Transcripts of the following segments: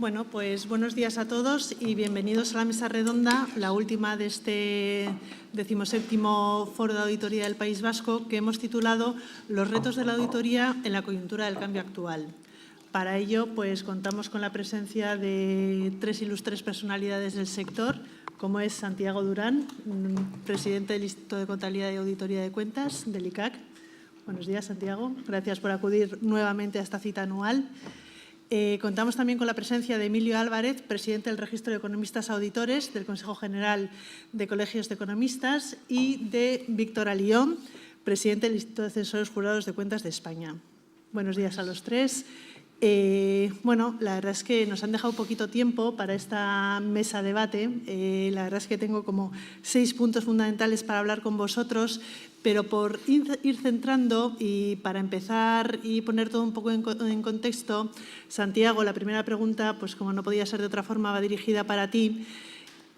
Bueno, pues buenos días a todos y bienvenidos a la mesa redonda, la última de este 17º Foro de Auditoría del País Vasco, que hemos titulado Los retos de la auditoría en la coyuntura del cambio actual. Para ello, pues contamos con la presencia de tres ilustres personalidades del sector, como es Santiago Durán, presidente del Instituto de Contabilidad y Auditoría de Cuentas, del ICAC. Buenos días, Santiago. Gracias por acudir nuevamente a esta cita anual. Contamos también con la presencia de Emilio Álvarez, presidente del Registro de Economistas Auditores del Consejo General de Colegios de Economistas, y de Víctor Alión, presidente del Instituto de Censores Jurados de Cuentas de España. Buenos días a los tres. Bueno, la verdad es que nos han dejado poquito tiempo para esta mesa debate. La verdad es que tengo como 6 puntos fundamentales para hablar con vosotros, pero por ir centrando y para empezar y poner todo un poco en contexto, Santiago, la primera pregunta, pues como no podía ser de otra forma, va dirigida para ti.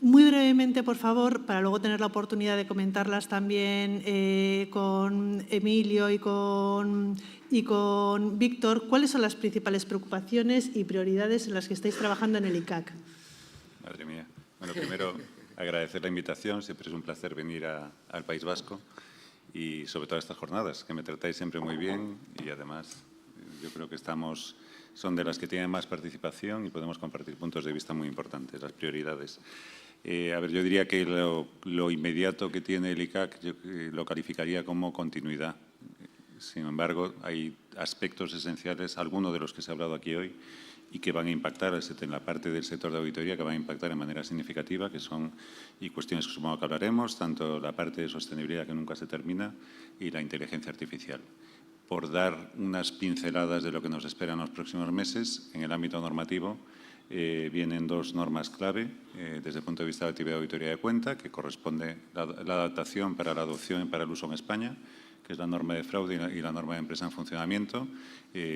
Muy brevemente, por favor, para luego tener la oportunidad de comentarlas también con Emilio y con Víctor, ¿cuáles son las principales preocupaciones y prioridades en las que estáis trabajando en el ICAC? Madre mía. Bueno, primero, agradecer la invitación. Siempre es un placer venir al País Vasco y sobre todo a estas jornadas, que me tratáis siempre muy bien y además yo creo que son de las que tienen más participación y podemos compartir puntos de vista muy importantes, las prioridades. Yo diría que lo inmediato que tiene el ICAC yo lo calificaría como continuidad. Sin embargo, hay aspectos esenciales, algunos de los que se ha hablado aquí hoy, y que van a impactar en la parte del sector de auditoría, que van a impactar de manera significativa, que son y cuestiones que supongo que hablaremos, tanto la parte de sostenibilidad que nunca se termina y la inteligencia artificial. Por dar unas pinceladas de lo que nos espera en los próximos meses, en el ámbito normativo, vienen 2 normas clave desde el punto de vista de la actividad de auditoría de cuenta, que corresponde la adaptación para la adopción y para el uso en España, que es la norma de fraude y la norma de empresa en funcionamiento.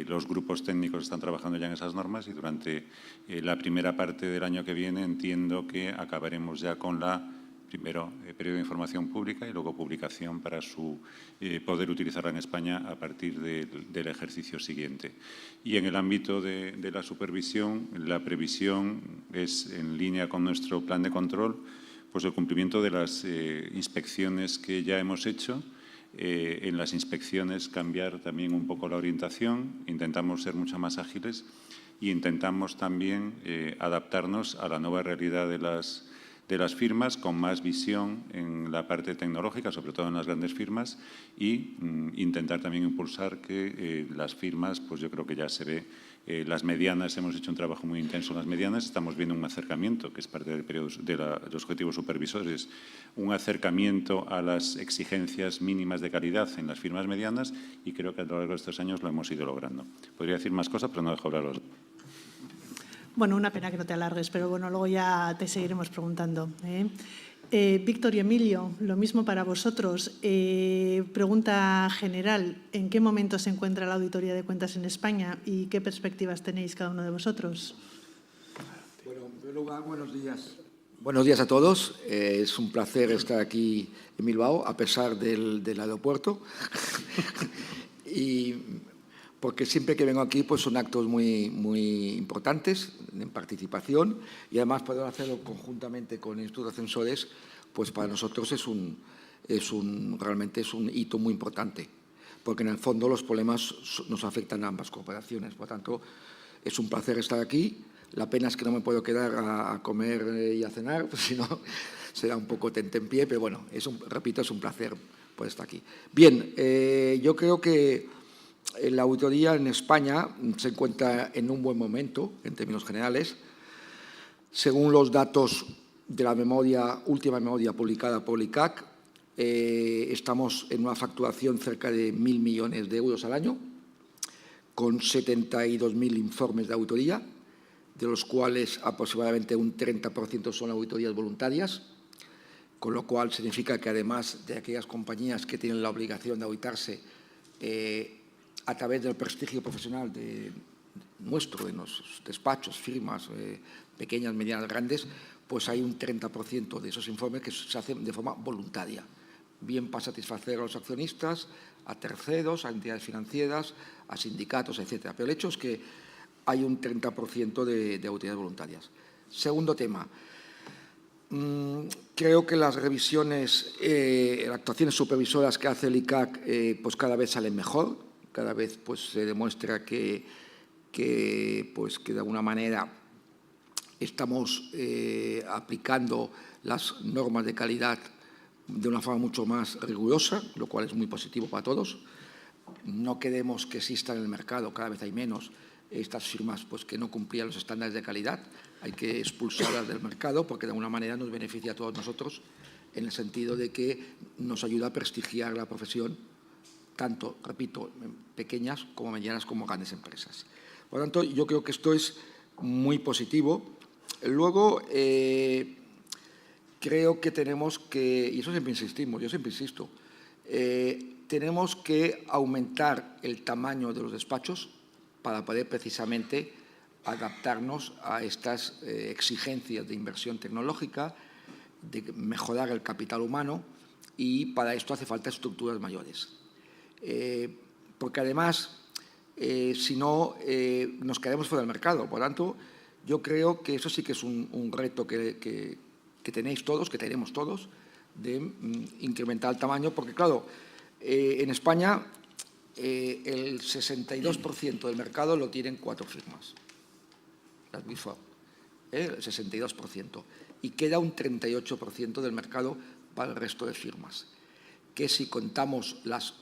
Los grupos técnicos están trabajando ya en esas normas y durante la primera parte del año que viene entiendo que acabaremos ya con primero, periodo de información pública y luego publicación para su poder utilizarla en España a partir del ejercicio siguiente. Y en el ámbito de la supervisión, la previsión es en línea con nuestro plan de control, pues el cumplimiento de las inspecciones que ya hemos hecho. En las inspecciones cambiar también un poco la orientación, intentamos ser mucho más ágiles e intentamos también adaptarnos a la nueva realidad de las firmas con más visión en la parte tecnológica, sobre todo en las grandes firmas, y intentar también impulsar que las firmas, pues yo creo que ya se ve, las medianas, hemos hecho un trabajo muy intenso en las medianas, estamos viendo un acercamiento, que es parte del periodo de los objetivos supervisores, un acercamiento a las exigencias mínimas de calidad en las firmas medianas y creo que a lo largo de estos años lo hemos ido logrando. Podría decir más cosas, pero no dejo hablar a los... Bueno, una pena que no te alargues, pero bueno, luego ya te seguiremos preguntando. Víctor y Emilio, lo mismo para vosotros. Pregunta general, ¿en qué momento se encuentra la auditoría de cuentas en España y qué perspectivas tenéis cada uno de vosotros? Bueno, en primer lugar, buenos días. Buenos días a todos. Es un placer estar aquí en Bilbao, a pesar del aeropuerto. Y porque siempre que vengo aquí pues son actos muy importantes en participación y además poder hacerlo conjuntamente con el Instituto de Censores, pues para nosotros realmente es un hito muy importante, porque en el fondo los problemas nos afectan a ambas corporaciones. Por tanto, es un placer estar aquí. La pena es que no me puedo quedar a comer y a cenar, pues si no será un poco tentempié, pero bueno, repito, es un placer poder estar aquí. Bien, yo creo que la auditoría en España se encuentra en un buen momento, en términos generales. Según los datos de la última memoria publicada por el ICAC, estamos en una facturación cerca de 1.000 millones de euros al año, con 72.000 informes de auditoría, de los cuales aproximadamente un 30% son auditorías voluntarias, con lo cual significa que además de aquellas compañías que tienen la obligación de auditarse, a través del prestigio profesional de los despachos, firmas, pequeñas, medianas, grandes, pues hay un 30% de esos informes que se hacen de forma voluntaria, bien para satisfacer a los accionistas, a terceros, a entidades financieras, a sindicatos, etcétera. Pero el hecho es que hay un 30% de auditorías voluntarias. Segundo tema. Creo que las revisiones, las actuaciones supervisoras que hace el ICAC pues cada vez salen mejor, cada vez pues se demuestra que de alguna manera estamos aplicando las normas de calidad de una forma mucho más rigurosa, lo cual es muy positivo para todos. No queremos que existan en el mercado, cada vez hay menos, estas firmas pues, que no cumplían los estándares de calidad. Hay que expulsarlas del mercado porque de alguna manera nos beneficia a todos nosotros en el sentido de que nos ayuda a prestigiar la profesión, tanto, repito, en pequeñas como medianas como grandes empresas. Por lo tanto, yo creo que esto es muy positivo. Luego, creo que tenemos que, y eso siempre insistimos, yo siempre insisto, tenemos que aumentar el tamaño de los despachos para poder precisamente adaptarnos a estas exigencias de inversión tecnológica, de mejorar el capital humano, y para esto hace falta estructuras mayores. Porque además, si no, nos quedamos fuera del mercado. Por lo tanto, yo creo que eso sí que es un reto que tenéis todos, que tenemos todos, de incrementar el tamaño, porque claro, en España el 62% del mercado lo tienen 4 firmas, las Big Four, el 62%, y queda un 38% del mercado para el resto de firmas, que si contamos las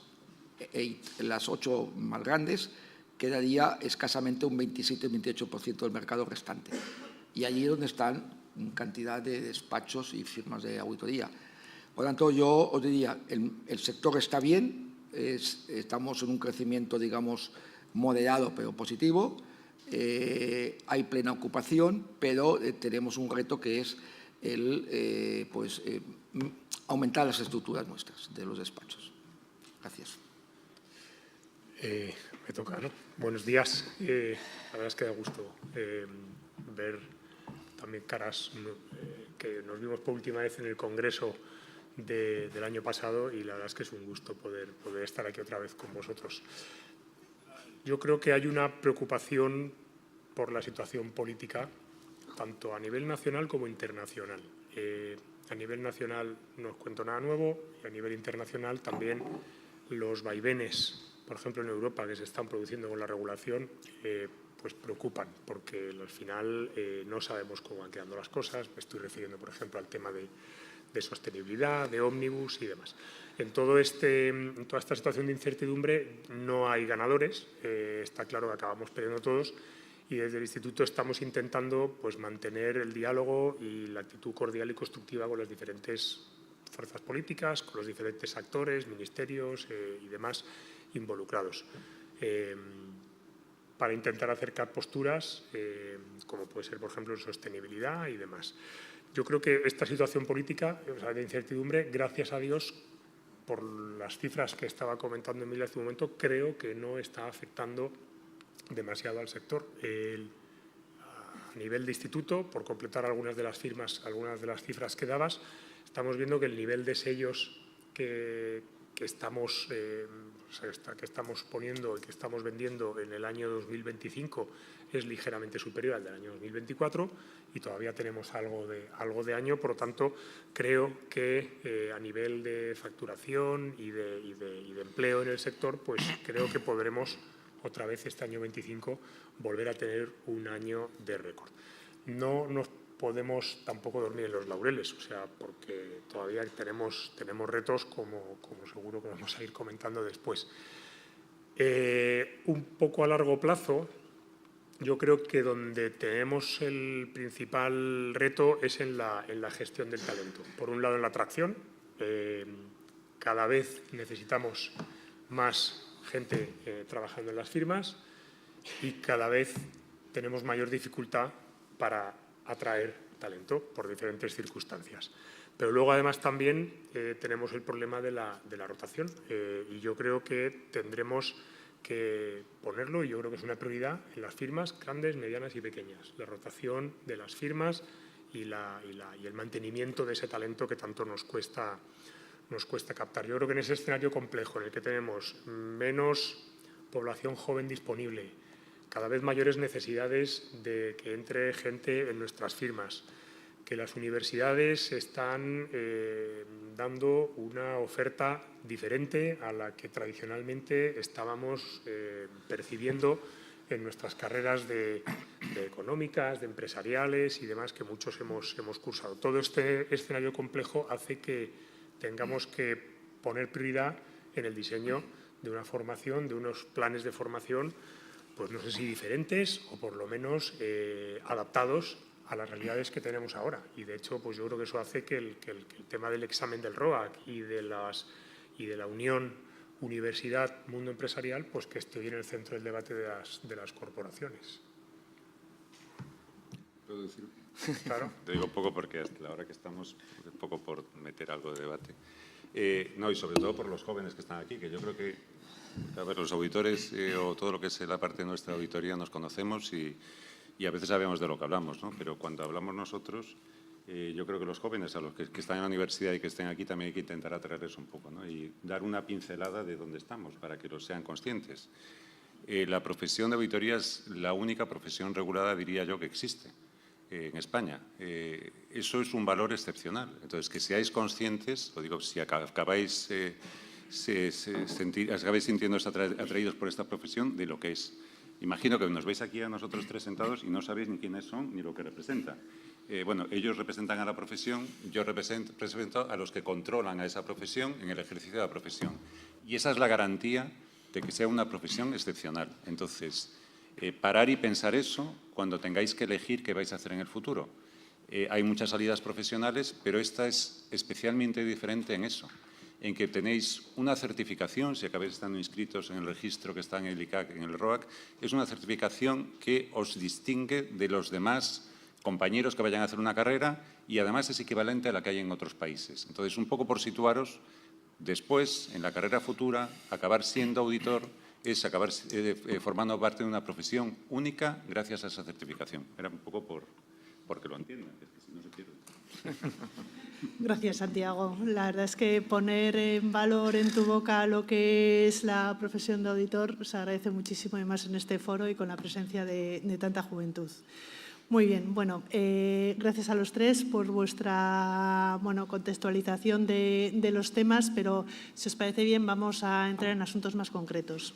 8 más grandes, quedaría escasamente un 27-28% del mercado restante. Y allí es donde están cantidad de despachos y firmas de auditoría. Por lo tanto, yo os diría, el sector está bien, estamos en un crecimiento, digamos, moderado pero positivo, hay plena ocupación, pero tenemos un reto que es aumentar las estructuras nuestras de los despachos. Gracias. Me toca, ¿no? Buenos días. La verdad es que da gusto ver también caras que nos vimos por última vez en el Congreso del año pasado, y la verdad es que es un gusto poder estar aquí otra vez con vosotros. Yo creo que hay una preocupación por la situación política, tanto a nivel nacional como internacional. A nivel nacional no os cuento nada nuevo, y a nivel internacional también los vaivenes, por ejemplo en Europa, que se están produciendo con la regulación, pues preocupan, porque al final no sabemos cómo van quedando las cosas. Me estoy refiriendo, por ejemplo, al tema de sostenibilidad, de ómnibus y demás. En toda esta situación de incertidumbre no hay ganadores, está claro que acabamos perdiendo todos, y desde el Instituto estamos intentando pues, mantener el diálogo y la actitud cordial y constructiva con las diferentes fuerzas políticas, con los diferentes actores, ministerios y demás involucrados, para intentar acercar posturas, como puede ser, por ejemplo, en sostenibilidad y demás. Yo creo que esta situación política, o sea, de incertidumbre, gracias a Dios, por las cifras que estaba comentando Emilia hace un momento, creo que no está afectando demasiado al sector. A nivel de instituto, por completar algunas de las cifras que dabas, estamos viendo que el nivel de sellos que estamos poniendo y que estamos vendiendo en el año 2025 es ligeramente superior al del año 2024, y todavía tenemos algo de año. Por lo tanto, creo que a nivel de facturación y de empleo en el sector, pues creo que podremos otra vez este año 25 volver a tener un año de récord. No nos podemos tampoco dormir en los laureles, o sea, porque todavía tenemos retos, como seguro que vamos a ir comentando después. Un poco a largo plazo, yo creo que donde tenemos el principal reto es en la gestión del talento. Por un lado, en la atracción. Cada vez necesitamos más gente trabajando en las firmas, y cada vez tenemos mayor dificultad para atraer talento por diferentes circunstancias. Pero luego, además, también tenemos el problema de la rotación, y yo creo que tendremos que ponerlo, y yo creo que es una prioridad en las firmas grandes, medianas y pequeñas, la rotación de las firmas y el mantenimiento de ese talento que tanto nos cuesta captar. Yo creo que en ese escenario complejo en el que tenemos menos población joven disponible, cada vez mayores necesidades de que entre gente en nuestras firmas, que las universidades están dando una oferta diferente a la que tradicionalmente estábamos percibiendo en nuestras carreras de económicas, de empresariales y demás que muchos hemos cursado. Todo este escenario complejo hace que tengamos que poner prioridad en el diseño de una formación, de unos planes de formación, pues no sé si diferentes o por lo menos adaptados a las realidades que tenemos ahora. Y de hecho, pues yo creo que eso hace que el tema del examen del ROAC y de la unión universidad-mundo empresarial, pues que esté hoy en el centro del debate de las corporaciones. ¿Puedo decir? Claro. Te digo poco porque hasta la hora que estamos, un poco por meter algo de debate. No, y sobre todo por los jóvenes que están aquí, que yo creo que, a ver, los auditores o todo lo que es la parte de nuestra auditoría nos conocemos y a veces sabemos de lo que hablamos, ¿no? Pero cuando hablamos nosotros, yo creo que los jóvenes, a los que están en la universidad y que estén aquí, también hay que intentar atraerles un poco, ¿no? Y dar una pincelada de dónde estamos para que los sean conscientes. La profesión de auditoría es la única profesión regulada, diría yo, que existe en España. Eso es un valor excepcional. Entonces, que seáis conscientes, lo digo, si acabáis sintiéndose atraídos por esta profesión, de lo que es. Imagino que nos veis aquí a nosotros tres sentados y no sabéis ni quiénes son ni lo que representan. Bueno, ellos representan a la profesión, yo represento a los que controlan a esa profesión en el ejercicio de la profesión. Y esa es la garantía de que sea una profesión excepcional. Entonces, parar y pensar eso cuando tengáis que elegir qué vais a hacer en el futuro. Hay muchas salidas profesionales, pero esta es especialmente diferente en eso, en que tenéis una certificación, si acabáis estando inscritos en el registro que está en el ICAC, en el ROAC, es una certificación que os distingue de los demás compañeros que vayan a hacer una carrera y además es equivalente a la que hay en otros países. Entonces, un poco por situaros, después, en la carrera futura, acabar siendo auditor es acabar formando parte de una profesión única gracias a esa certificación. Era un poco porque lo entiendan, es que si no se pierde. Gracias, Santiago. La verdad es que poner en valor en tu boca lo que es la profesión de auditor se agradece muchísimo, y más en este foro y con la presencia de tanta juventud. Muy bien, bueno, gracias a los tres por vuestra contextualización de los temas, pero si os parece bien vamos a entrar en asuntos más concretos.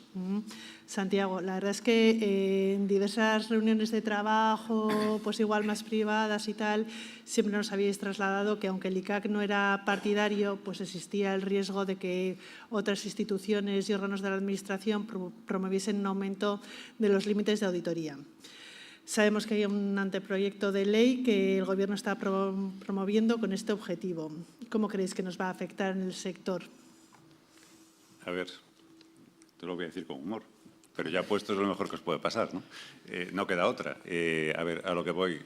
Santiago, la verdad es que en diversas reuniones de trabajo, pues igual más privadas y tal, siempre nos habíais trasladado que aunque el ICAC no era partidario, pues existía el riesgo de que otras instituciones y órganos de la Administración promoviesen un aumento de los límites de auditoría. Sabemos que hay un anteproyecto de ley que el Gobierno está promoviendo con este objetivo. ¿Cómo creéis que nos va a afectar en el sector? A ver, te lo voy a decir con humor, pero ya puesto es lo mejor que os puede pasar, ¿no? No queda otra. A ver, a lo que voy.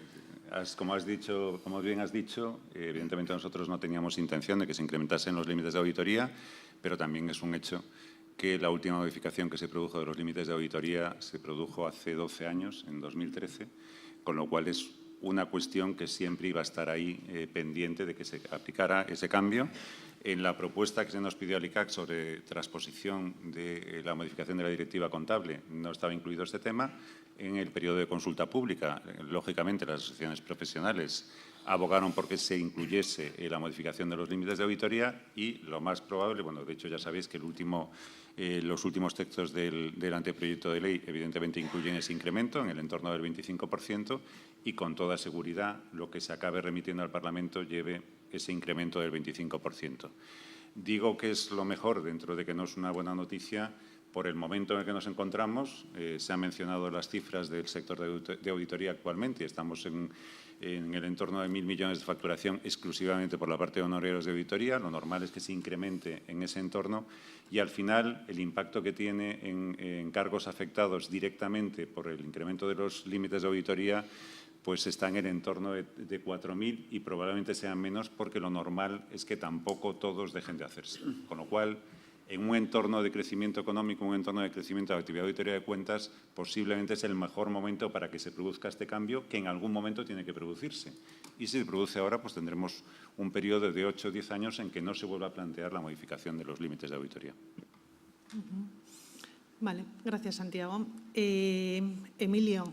Como bien has dicho, evidentemente nosotros no teníamos intención de que se incrementasen los límites de auditoría, pero también es un hecho que la última modificación que se produjo de los límites de auditoría se produjo hace 12 años, en 2013, con lo cual es una cuestión que siempre iba a estar ahí pendiente de que se aplicara ese cambio. En la propuesta que se nos pidió al ICAC sobre transposición de la modificación de la directiva contable no estaba incluido este tema. En el periodo de consulta pública, lógicamente, las asociaciones profesionales abogaron por que se incluyese la modificación de los límites de auditoría y lo más probable, bueno, de hecho ya sabéis que los últimos textos del anteproyecto de ley evidentemente incluyen ese incremento en el entorno del 25% y con toda seguridad lo que se acabe remitiendo al Parlamento lleve ese incremento del 25%. Digo que es lo mejor dentro de que no es una buena noticia por el momento en el que nos encontramos. Se han mencionado las cifras del sector de auditoría actualmente. Estamos en el entorno de 1.000 millones de facturación exclusivamente por la parte de honorarios de auditoría. Lo normal es que se incremente en ese entorno y, al final, el impacto que tiene en cargos afectados directamente por el incremento de los límites de auditoría pues está en el entorno de 4.000 y probablemente sean menos porque lo normal es que tampoco todos dejen de hacerse. Con lo cual, en un entorno de crecimiento económico, un entorno de crecimiento de la actividad de auditoría de cuentas, posiblemente es el mejor momento para que se produzca este cambio, que en algún momento tiene que producirse. Y si se produce ahora, pues tendremos un periodo de 8 o 10 años en que no se vuelva a plantear la modificación de los límites de auditoría. Vale, gracias, Santiago. Emilio,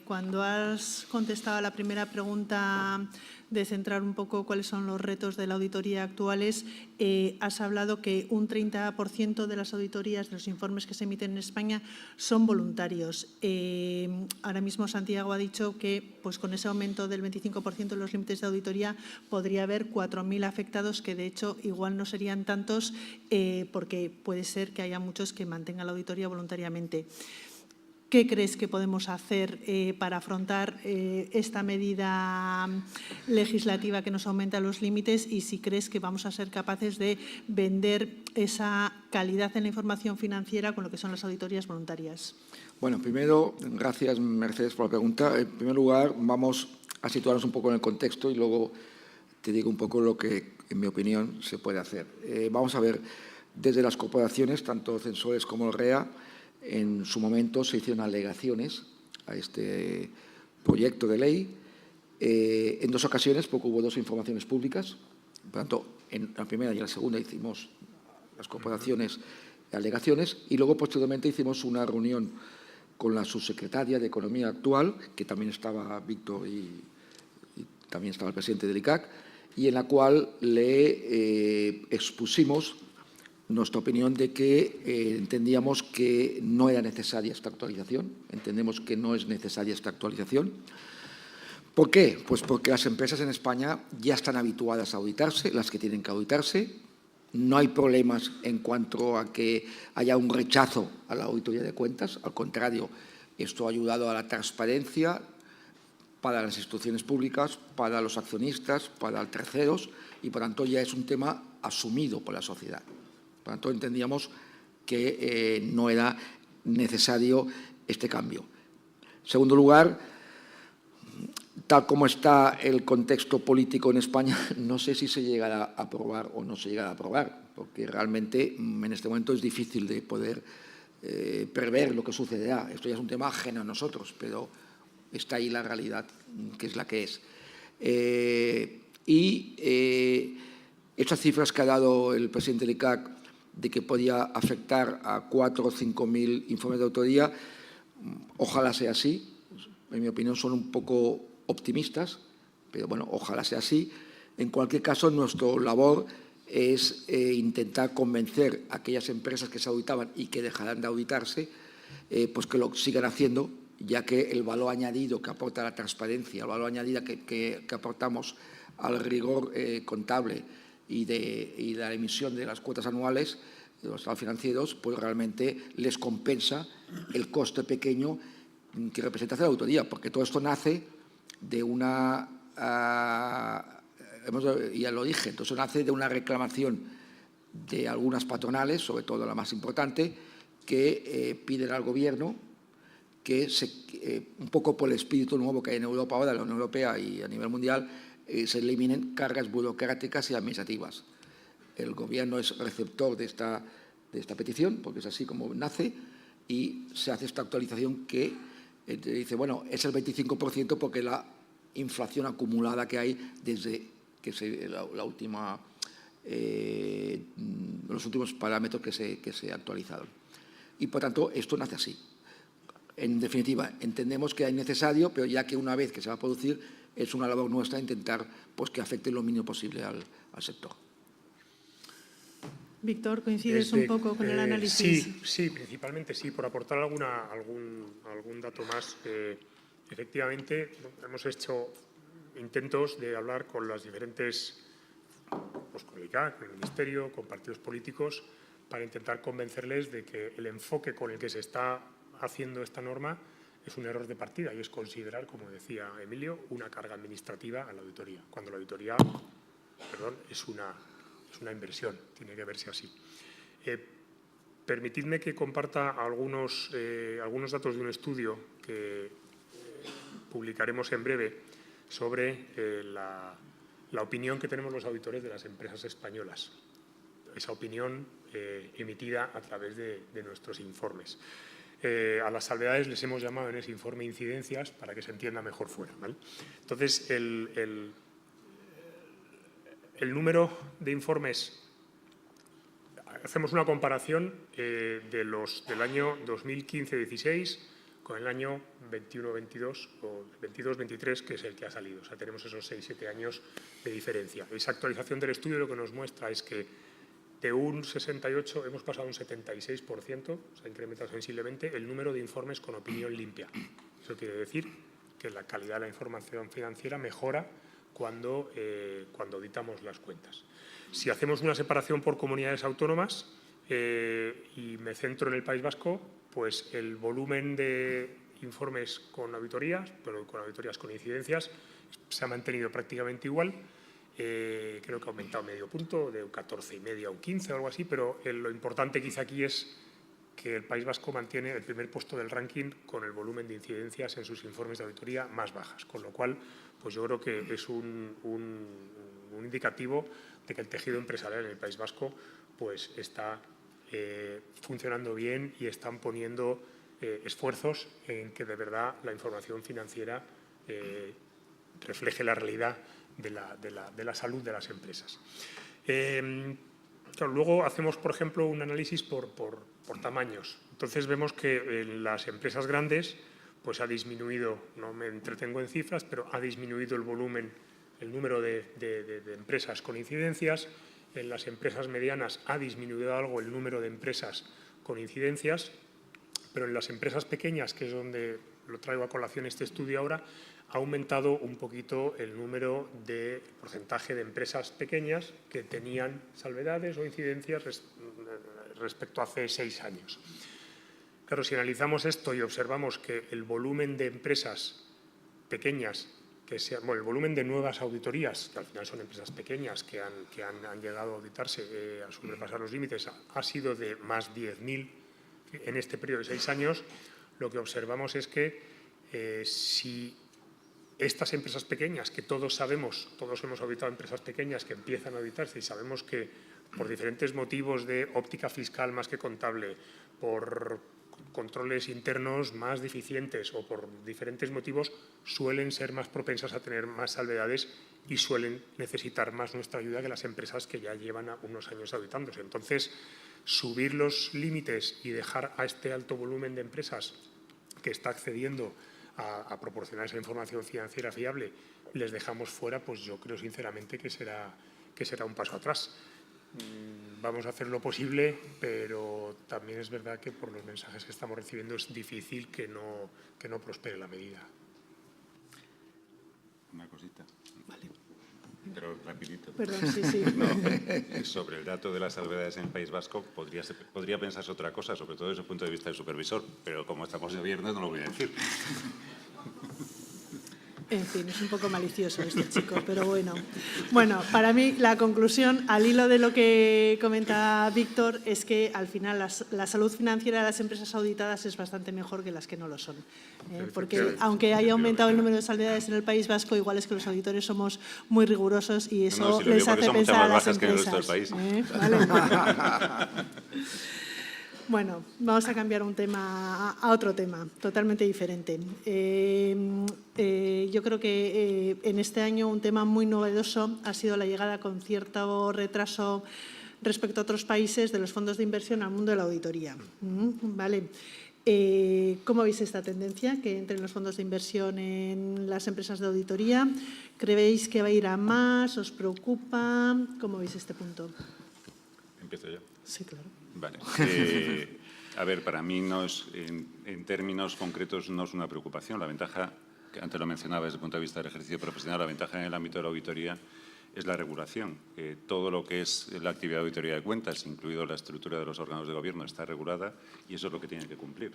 cuando has contestado a la primera pregunta de centrar un poco cuáles son los retos de la auditoría actuales, has hablado que un 30% de las auditorías, de los informes que se emiten en España, son voluntarios. Ahora mismo Santiago ha dicho que pues, con ese aumento del 25% de los límites de auditoría podría haber 4.000 afectados, que de hecho igual no serían tantos porque puede ser que haya muchos que mantengan la auditoría voluntariamente. ¿Qué crees que podemos hacer para afrontar esta medida legislativa que nos aumenta los límites y si crees que vamos a ser capaces de vender esa calidad en la información financiera con lo que son las auditorías voluntarias? Bueno, primero, gracias Mercedes por la pregunta. En primer lugar, vamos a situarnos un poco en el contexto y luego te digo un poco lo que, en mi opinión, se puede hacer. Vamos a ver, desde las corporaciones, tanto censores como el REA, en su momento se hicieron alegaciones a este proyecto de ley. En dos ocasiones, porque hubo dos informaciones públicas. Por tanto, en la primera y en la segunda hicimos las corporaciones alegaciones y luego posteriormente hicimos una reunión con la subsecretaria de Economía actual, que también estaba Víctor y también estaba el presidente del ICAC, y en la cual le expusimos nuestra opinión de que entendíamos que no era necesaria esta actualización, entendemos que no es necesaria esta actualización. ¿Por qué? Pues porque las empresas en España ya están habituadas a auditarse, las que tienen que auditarse, no hay problemas en cuanto a que haya un rechazo a la auditoría de cuentas, al contrario, esto ha ayudado a la transparencia para las instituciones públicas, para los accionistas, para los terceros y, por tanto, ya es un tema asumido por la sociedad. Por tanto, entendíamos que no era necesario este cambio. En segundo lugar, tal como está el contexto político en España, no sé si se llegará a aprobar o no se llegará a aprobar, porque realmente en este momento es difícil de poder prever lo que sucederá. Esto ya es un tema ajeno a nosotros, pero está ahí la realidad, que es la que es. Estas cifras que ha dado el presidente del ICAC de que podía afectar a 4.000 o 5.000 informes de auditoría, ojalá sea así. En mi opinión son un poco optimistas, pero bueno, ojalá sea así. En cualquier caso, nuestra labor es intentar convencer a aquellas empresas que se auditaban y que dejarán de auditarse, pues que lo sigan haciendo, ya que el valor añadido que aporta la transparencia, el valor añadido que aportamos al rigor contable y de la emisión de las cuotas anuales de los estados financieros, pues realmente les compensa el coste pequeño que representa hacer la auditoría, porque todo esto nace de una, ya lo dije, entonces nace de una reclamación de algunas patronales, sobre todo la más importante, que piden al Gobierno que, un poco por el espíritu nuevo que hay en Europa ahora, en la Unión Europea y a nivel mundial, se eliminen cargas burocráticas y administrativas. El Gobierno es receptor de esta petición, porque es así como nace, y se hace esta actualización que dice, bueno, es el 25% porque la inflación acumulada que hay desde que los últimos parámetros que se actualizaron. Y, por tanto, esto nace así. En definitiva, entendemos que es necesario, pero ya que una vez que se va a producir, es una labor nuestra intentar pues, que afecte lo mínimo posible al sector. Víctor, ¿coincides un poco con el análisis? Sí, principalmente sí. Por aportar algún dato más, efectivamente hemos hecho intentos de hablar con las diferentes, pues con el ICAC, con el Ministerio, con partidos políticos, para intentar convencerles de que el enfoque con el que se está haciendo esta norma es un error de partida y es considerar, como decía Emilio, una carga administrativa a la auditoría, cuando la auditoría, es una inversión, tiene que verse así. Permitidme que comparta algunos datos de un estudio que publicaremos en breve sobre la opinión que tenemos los auditores de las empresas españolas. Esa opinión emitida a través de nuestros informes. A las salvedades les hemos llamado en ese informe incidencias para que se entienda mejor fuera, ¿vale? Entonces, el número de informes hacemos una comparación del año 2015-16 con el año 21-22 o 22-23, que es el que ha salido. O sea, tenemos esos 6-7 años de diferencia. Esa actualización del estudio lo que nos muestra es que de un 68 hemos pasado a un 76%, se ha incrementado sensiblemente el número de informes con opinión limpia. Eso quiere decir que la calidad de la información financiera mejora cuando auditamos las cuentas. Si hacemos una separación por comunidades autónomas y me centro en el País Vasco, pues el volumen de informes con auditorías, pero con auditorías con incidencias, se ha mantenido prácticamente igual. Creo que ha aumentado medio punto, de un 14,5 a un 15 o algo así, pero lo importante quizá aquí es que el País Vasco mantiene el primer puesto del ranking con el volumen de incidencias en sus informes de auditoría más bajas, con lo cual pues yo creo que es un indicativo de que el tejido empresarial en el País Vasco pues está funcionando bien y están poniendo esfuerzos en que de verdad la información financiera refleje la realidad de la salud de las empresas. Claro, luego hacemos, por ejemplo, un análisis por tamaños. Entonces vemos que en las empresas grandes pues ha disminuido, no me entretengo en cifras, pero ha disminuido el volumen, el número de empresas con incidencias. En las empresas medianas ha disminuido algo el número de empresas con incidencias, pero en las empresas pequeñas, que es donde lo traigo a colación este estudio ahora, ha aumentado un poquito el número de porcentaje de empresas pequeñas que tenían salvedades o incidencias respecto a hace 6 años. Claro, si analizamos esto y observamos que el volumen de empresas pequeñas, el volumen de nuevas auditorías, que al final son empresas pequeñas que han llegado a auditarse, a sobrepasar los límites, ha sido de más 10.000 en este periodo de 6 años, lo que observamos es que si estas empresas pequeñas, que todos sabemos, todos hemos auditado empresas pequeñas que empiezan a auditarse y sabemos que por diferentes motivos de óptica fiscal más que contable, por controles internos más deficientes o por diferentes motivos, suelen ser más propensas a tener más salvedades y suelen necesitar más nuestra ayuda que las empresas que ya llevan unos años auditándose. Entonces, subir los límites y dejar a este alto volumen de empresas que está accediendo a proporcionar esa información financiera fiable, les dejamos fuera, pues yo creo sinceramente que será un paso atrás. Vamos a hacer lo posible, pero también es verdad que por los mensajes que estamos recibiendo es difícil que no prospere la medida. Una cosita. Vale. Pero rapidito. Perdón, sí. No, sobre el dato de las salvedades en el País Vasco podría pensarse otra cosa, sobre todo desde el punto de vista del supervisor, pero como estamos de viernes no lo voy a decir. En fin, es un poco malicioso este chico, pero bueno. Bueno, para mí la conclusión, al hilo de lo que comenta Víctor, es que al final la salud financiera de las empresas auditadas es bastante mejor que las que no lo son. Porque aunque haya aumentado el número de salvedades en el País Vasco, igual es que los auditores somos muy rigurosos y eso si les hace pensar a las empresas. Que en el resto del país. ¿Vale? Bueno, vamos a cambiar un tema a otro tema, totalmente diferente. Yo creo que en este año un tema muy novedoso ha sido la llegada con cierto retraso respecto a otros países de los fondos de inversión al mundo de la auditoría. ¿Vale? ¿Cómo veis esta tendencia que entren los fondos de inversión en las empresas de auditoría? ¿Creéis que va a ir a más? ¿Os preocupa? ¿Cómo veis este punto? ¿Empiezo yo? Sí, claro. Vale. A ver, para mí en términos concretos no es una preocupación. La ventaja, que antes lo mencionaba desde el punto de vista del ejercicio profesional, la ventaja en el ámbito de la auditoría es la regulación. Todo lo que es la actividad de auditoría de cuentas, incluido la estructura de los órganos de gobierno, está regulada y eso es lo que tienen que cumplir.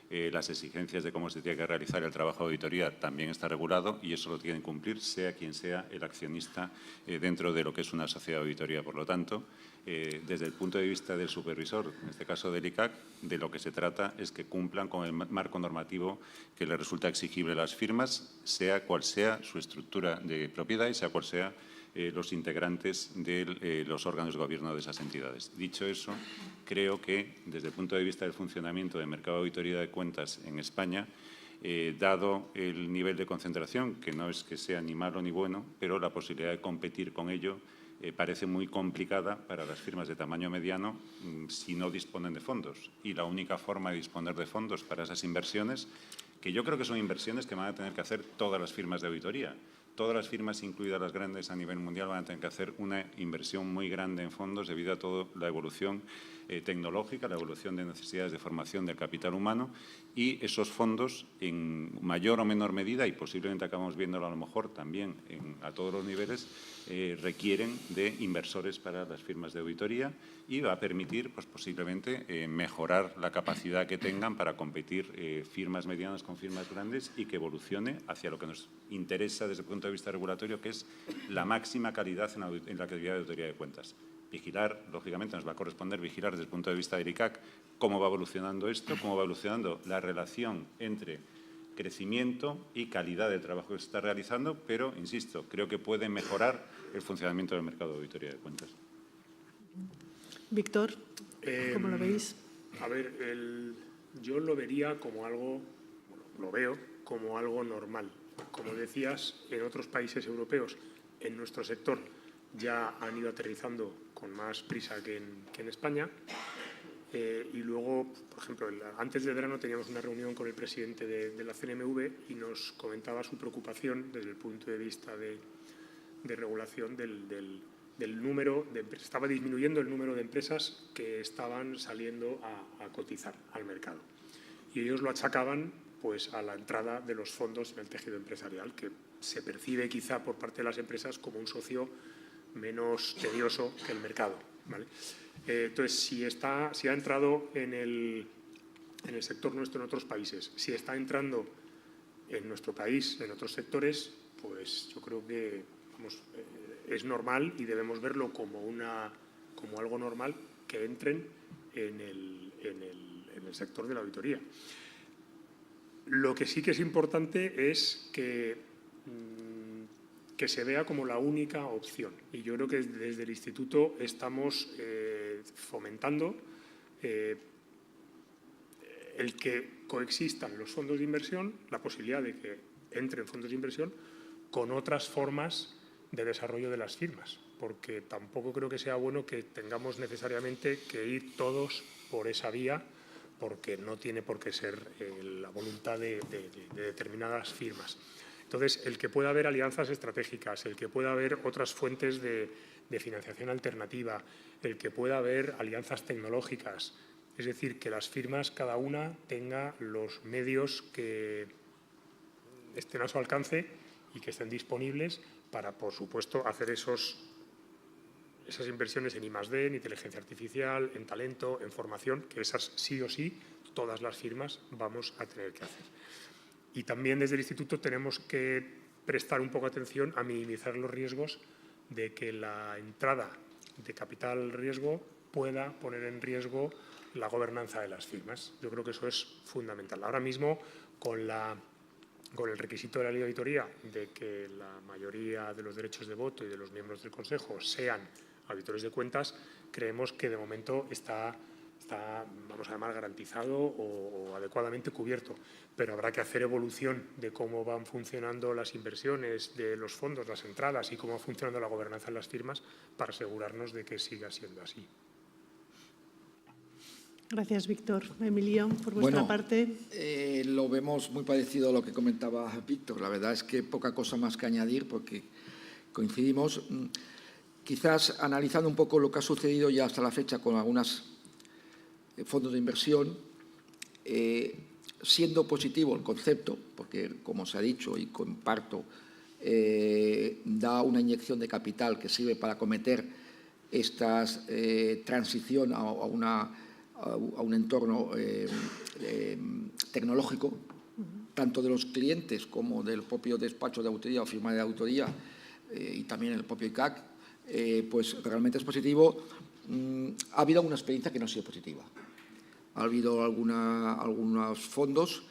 Las exigencias de cómo se tiene que realizar el trabajo de auditoría también está regulado y eso lo tienen que cumplir sea quien sea el accionista dentro de lo que es una sociedad de auditoría. Por lo tanto, desde el punto de vista del supervisor, en este caso del ICAC, de lo que se trata es que cumplan con el marco normativo que les resulta exigible a las firmas, sea cual sea su estructura de propiedad y sea cual sea los integrantes de los órganos de gobierno de esas entidades. Dicho eso, creo que desde el punto de vista del funcionamiento del mercado de auditoría de cuentas en España, dado el nivel de concentración, que no es que sea ni malo ni bueno, pero la posibilidad de competir con ello parece muy complicada para las firmas de tamaño mediano si no disponen de fondos. Y la única forma de disponer de fondos para esas inversiones, que yo creo que son inversiones que van a tener que hacer todas las firmas de auditoría. Todas las firmas, incluidas las grandes a nivel mundial, van a tener que hacer una inversión muy grande en fondos debido a toda la evolución tecnológica, la evolución de necesidades de formación del capital humano, y esos fondos, en mayor o menor medida, y posiblemente acabamos viéndolo a lo mejor también a todos los niveles, requieren de inversores para las firmas de auditoría, y va a permitir, pues, posiblemente mejorar la capacidad que tengan para competir firmas medianas con firmas grandes y que evolucione hacia lo que nos interesa desde el punto de vista regulatorio, que es la máxima calidad en la actividad de auditoría de cuentas. Vigilar, lógicamente, nos va a corresponder vigilar desde el punto de vista del ICAC cómo va evolucionando esto, cómo va evolucionando la relación entre crecimiento y calidad del trabajo que se está realizando, pero, insisto, creo que puede mejorar el funcionamiento del mercado de auditoría de cuentas. Víctor, ¿cómo lo veis? A ver, yo lo vería como algo, bueno, lo veo como algo normal. Como decías, en otros países europeos, en nuestro sector, ya han ido aterrizando con más prisa que en España. Y luego, por ejemplo, antes del verano teníamos una reunión con el presidente de la CNMV y nos comentaba su preocupación desde el punto de vista de regulación del número de empresas. Estaba disminuyendo el número de empresas que estaban saliendo a cotizar al mercado. Y ellos lo achacaban, pues, a la entrada de los fondos en el tejido empresarial, que se percibe quizá por parte de las empresas como un socio menos tedioso que el mercado, ¿vale? Entonces, si ha entrado en el sector nuestro en otros países, si está entrando en nuestro país, en otros sectores, pues yo creo que, vamos, es normal y debemos verlo como algo normal que entren en el sector de la auditoría. Lo que sí que es importante es que se vea como la única opción. Y yo creo que desde el Instituto estamos fomentando el que coexistan los fondos de inversión, la posibilidad de que entren fondos de inversión con otras formas de desarrollo de las firmas, porque tampoco creo que sea bueno que tengamos necesariamente que ir todos por esa vía, porque no tiene por qué ser la voluntad de determinadas firmas. Entonces, el que pueda haber alianzas estratégicas, el que pueda haber otras fuentes de financiación alternativa, el que pueda haber alianzas tecnológicas, es decir, que las firmas cada una tenga los medios que estén a su alcance y que estén disponibles para, por supuesto, hacer esas inversiones en I+D, en inteligencia artificial, en talento, en formación, que esas sí o sí todas las firmas vamos a tener que hacer. Y también desde el Instituto tenemos que prestar un poco atención a minimizar los riesgos de que la entrada de capital riesgo pueda poner en riesgo la gobernanza de las firmas. Yo creo que eso es fundamental. Ahora mismo, con el requisito de la ley de auditoría de que la mayoría de los derechos de voto y de los miembros del Consejo sean auditores de cuentas, creemos que de momento está, vamos a llamar, garantizado o adecuadamente cubierto. Pero habrá que hacer evolución de cómo van funcionando las inversiones de los fondos, las entradas y cómo va funcionando la gobernanza en las firmas para asegurarnos de que siga siendo así. Gracias, Víctor. Emilio, por vuestra parte. Lo vemos muy parecido a lo que comentaba Víctor. La verdad es que poca cosa más que añadir porque coincidimos. Quizás analizando un poco lo que ha sucedido ya hasta la fecha con algunos fondos de inversión, siendo positivo el concepto, porque, como se ha dicho y comparto, da una inyección de capital que sirve para acometer esta transición a un entorno tecnológico, tanto de los clientes como del propio despacho de auditoría o firma de auditoría y también el propio ICAC, pues realmente es positivo. Ha habido una experiencia que no ha sido positiva. Ha habido algunos fondos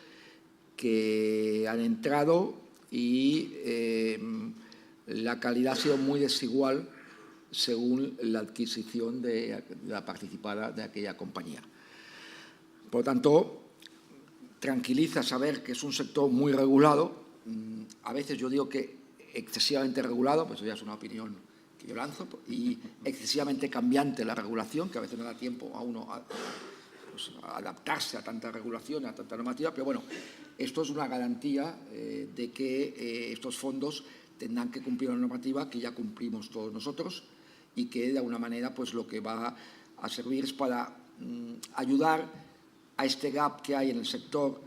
que han entrado y la calidad ha sido muy desigual según la adquisición de la participada de aquella compañía. Por lo tanto, tranquiliza saber que es un sector muy regulado. A veces yo digo que excesivamente regulado, pues eso ya es una opinión que yo lanzo, y excesivamente cambiante la regulación, que a veces no da tiempo a uno a adaptarse a tanta regulación, a tanta normativa, pero bueno, esto es una garantía de que estos fondos tendrán que cumplir una normativa que ya cumplimos todos nosotros y que de alguna manera pues lo que va a servir es para ayudar a este gap que hay en el sector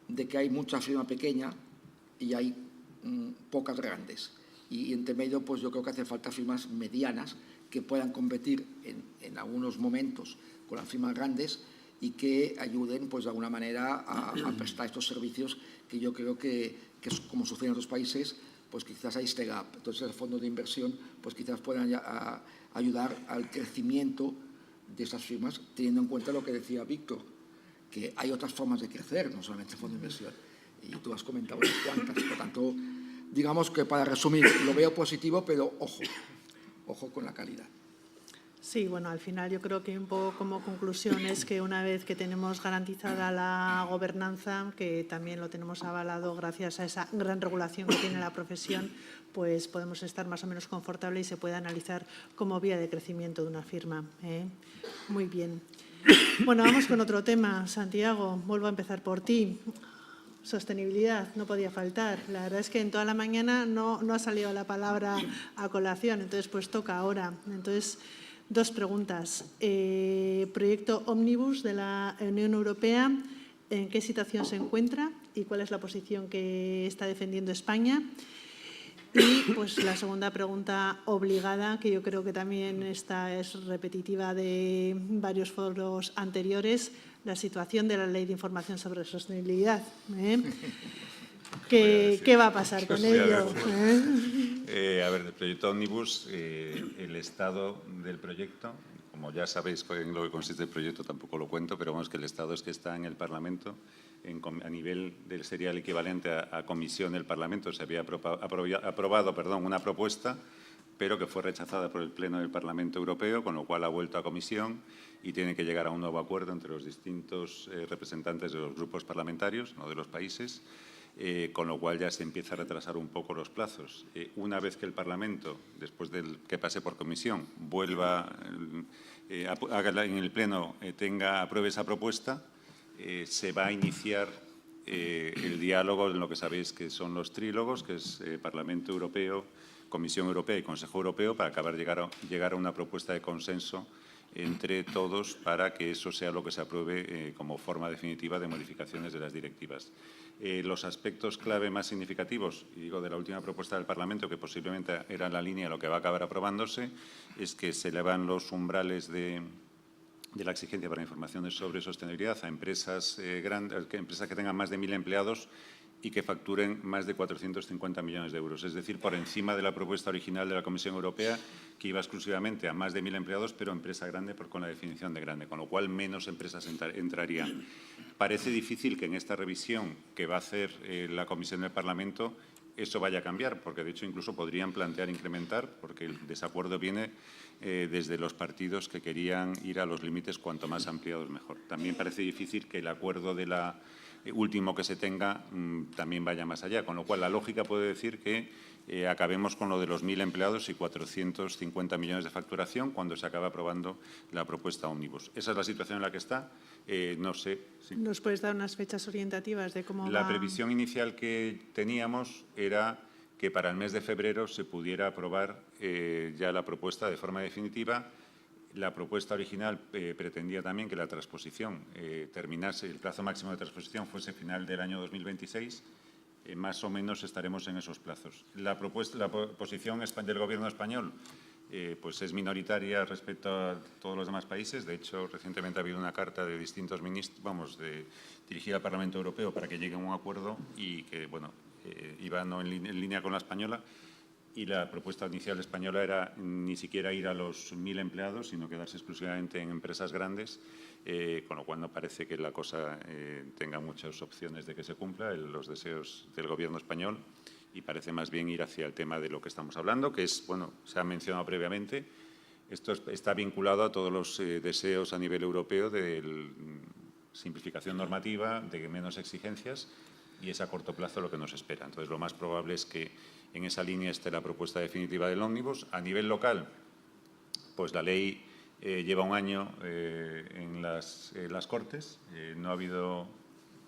de que hay mucha firma pequeña y hay pocas grandes. Y entre medio, pues yo creo que hace falta firmas medianas que puedan competir en algunos momentos con las firmas grandes y que ayuden, pues de alguna manera, a prestar estos servicios que yo creo que es como sucede en otros países, pues quizás hay este gap. Entonces, el fondo de inversión, pues quizás puedan ayudar al crecimiento de esas firmas, teniendo en cuenta lo que decía Víctor, que hay otras formas de crecer, no solamente el fondo de inversión. Y tú has comentado unas cuantas. Por tanto, digamos que para resumir, lo veo positivo, pero ojo con la calidad. Sí, bueno, al final yo creo que un poco como conclusión es que una vez que tenemos garantizada la gobernanza, que también lo tenemos avalado gracias a esa gran regulación que tiene la profesión, pues podemos estar más o menos confortables y se puede analizar como vía de crecimiento de una firma. Muy bien. Bueno, vamos con otro tema. Santiago, vuelvo a empezar por ti. Sostenibilidad, no podía faltar. La verdad es que en toda la mañana no ha salido la palabra a colación, entonces pues toca ahora. Entonces, dos preguntas. Proyecto Ómnibus de la Unión Europea, ¿en qué situación se encuentra y cuál es la posición que está defendiendo España? Y pues la segunda pregunta obligada, que yo creo que también esta es repetitiva de varios foros anteriores, la situación de la Ley de Información sobre Sostenibilidad. ¿Qué va a pasar con ello? A ver, del proyecto Ómnibus, el estado del proyecto, como ya sabéis en lo que consiste el proyecto, tampoco lo cuento, pero vamos, que el estado es que está en el Parlamento, a nivel sería el equivalente a comisión del Parlamento. Se había aprobado una propuesta, pero que fue rechazada por el Pleno del Parlamento Europeo, con lo cual ha vuelto a comisión y tiene que llegar a un nuevo acuerdo entre los distintos representantes de los grupos parlamentarios, no de los países, con lo cual ya se empieza a retrasar un poco los plazos. Una vez que el Parlamento, después de que pase por comisión, vuelva en el Pleno, apruebe esa propuesta, se va a iniciar el diálogo en lo que sabéis que son los trílogos, que es Parlamento Europeo, Comisión Europea y Consejo Europeo, para acabar llegar a una propuesta de consenso entre todos para que eso sea lo que se apruebe como forma definitiva de modificaciones de las directivas. Los aspectos clave más significativos, y digo de la última propuesta del Parlamento, que posiblemente era la línea de lo que va a acabar aprobándose, es que se elevan los umbrales de la exigencia para informaciones sobre sostenibilidad a empresas grandes, empresas que tengan más de 1.000 empleados y que facturen más de 450 millones de euros. Es decir, por encima de la propuesta original de la Comisión Europea, que iba exclusivamente a más de 1.000 empleados, pero empresa grande con la definición de grande, con lo cual menos empresas entrarían. Parece difícil que en esta revisión que va a hacer la Comisión del Parlamento eso vaya a cambiar, porque de hecho incluso podrían plantear incrementar, porque el desacuerdo viene desde los partidos que querían ir a los límites cuanto más ampliados mejor. También parece difícil que el acuerdo de la último que se tenga también vaya más allá, con lo cual la lógica puede decir que acabemos con lo de los 1.000 empleados y 450 millones de facturación cuando se acabe aprobando la propuesta Ómnibus. Esa es la situación en la que está. No sé. Sí. ¿Nos puedes dar unas fechas orientativas de cómo La previsión inicial que teníamos era que para el mes de febrero se pudiera aprobar ya la propuesta de forma definitiva. La propuesta original pretendía también que la transposición terminase, el plazo máximo de transposición fuese final del año 2026. Más o menos estaremos en esos plazos. La posición del Gobierno español pues es minoritaria respecto a todos los demás países. De hecho, recientemente ha habido una carta de distintos ministros, dirigida al Parlamento Europeo para que llegue a un acuerdo y que, bueno, iba no en línea con la española. Y la propuesta inicial española era ni siquiera ir a los 1.000 empleados, sino quedarse exclusivamente en empresas grandes, con lo cual no parece que la cosa tenga muchas opciones de que se cumpla los deseos del Gobierno español, y parece más bien ir hacia el tema de lo que estamos hablando, que es, bueno, se ha mencionado previamente, esto está vinculado a todos los deseos a nivel europeo de simplificación normativa, de menos exigencias, y es a corto plazo lo que nos espera. Entonces, lo más probable es que en esa línea esté la propuesta definitiva del ómnibus. A nivel local, pues la ley lleva un año en las Cortes. No ha habido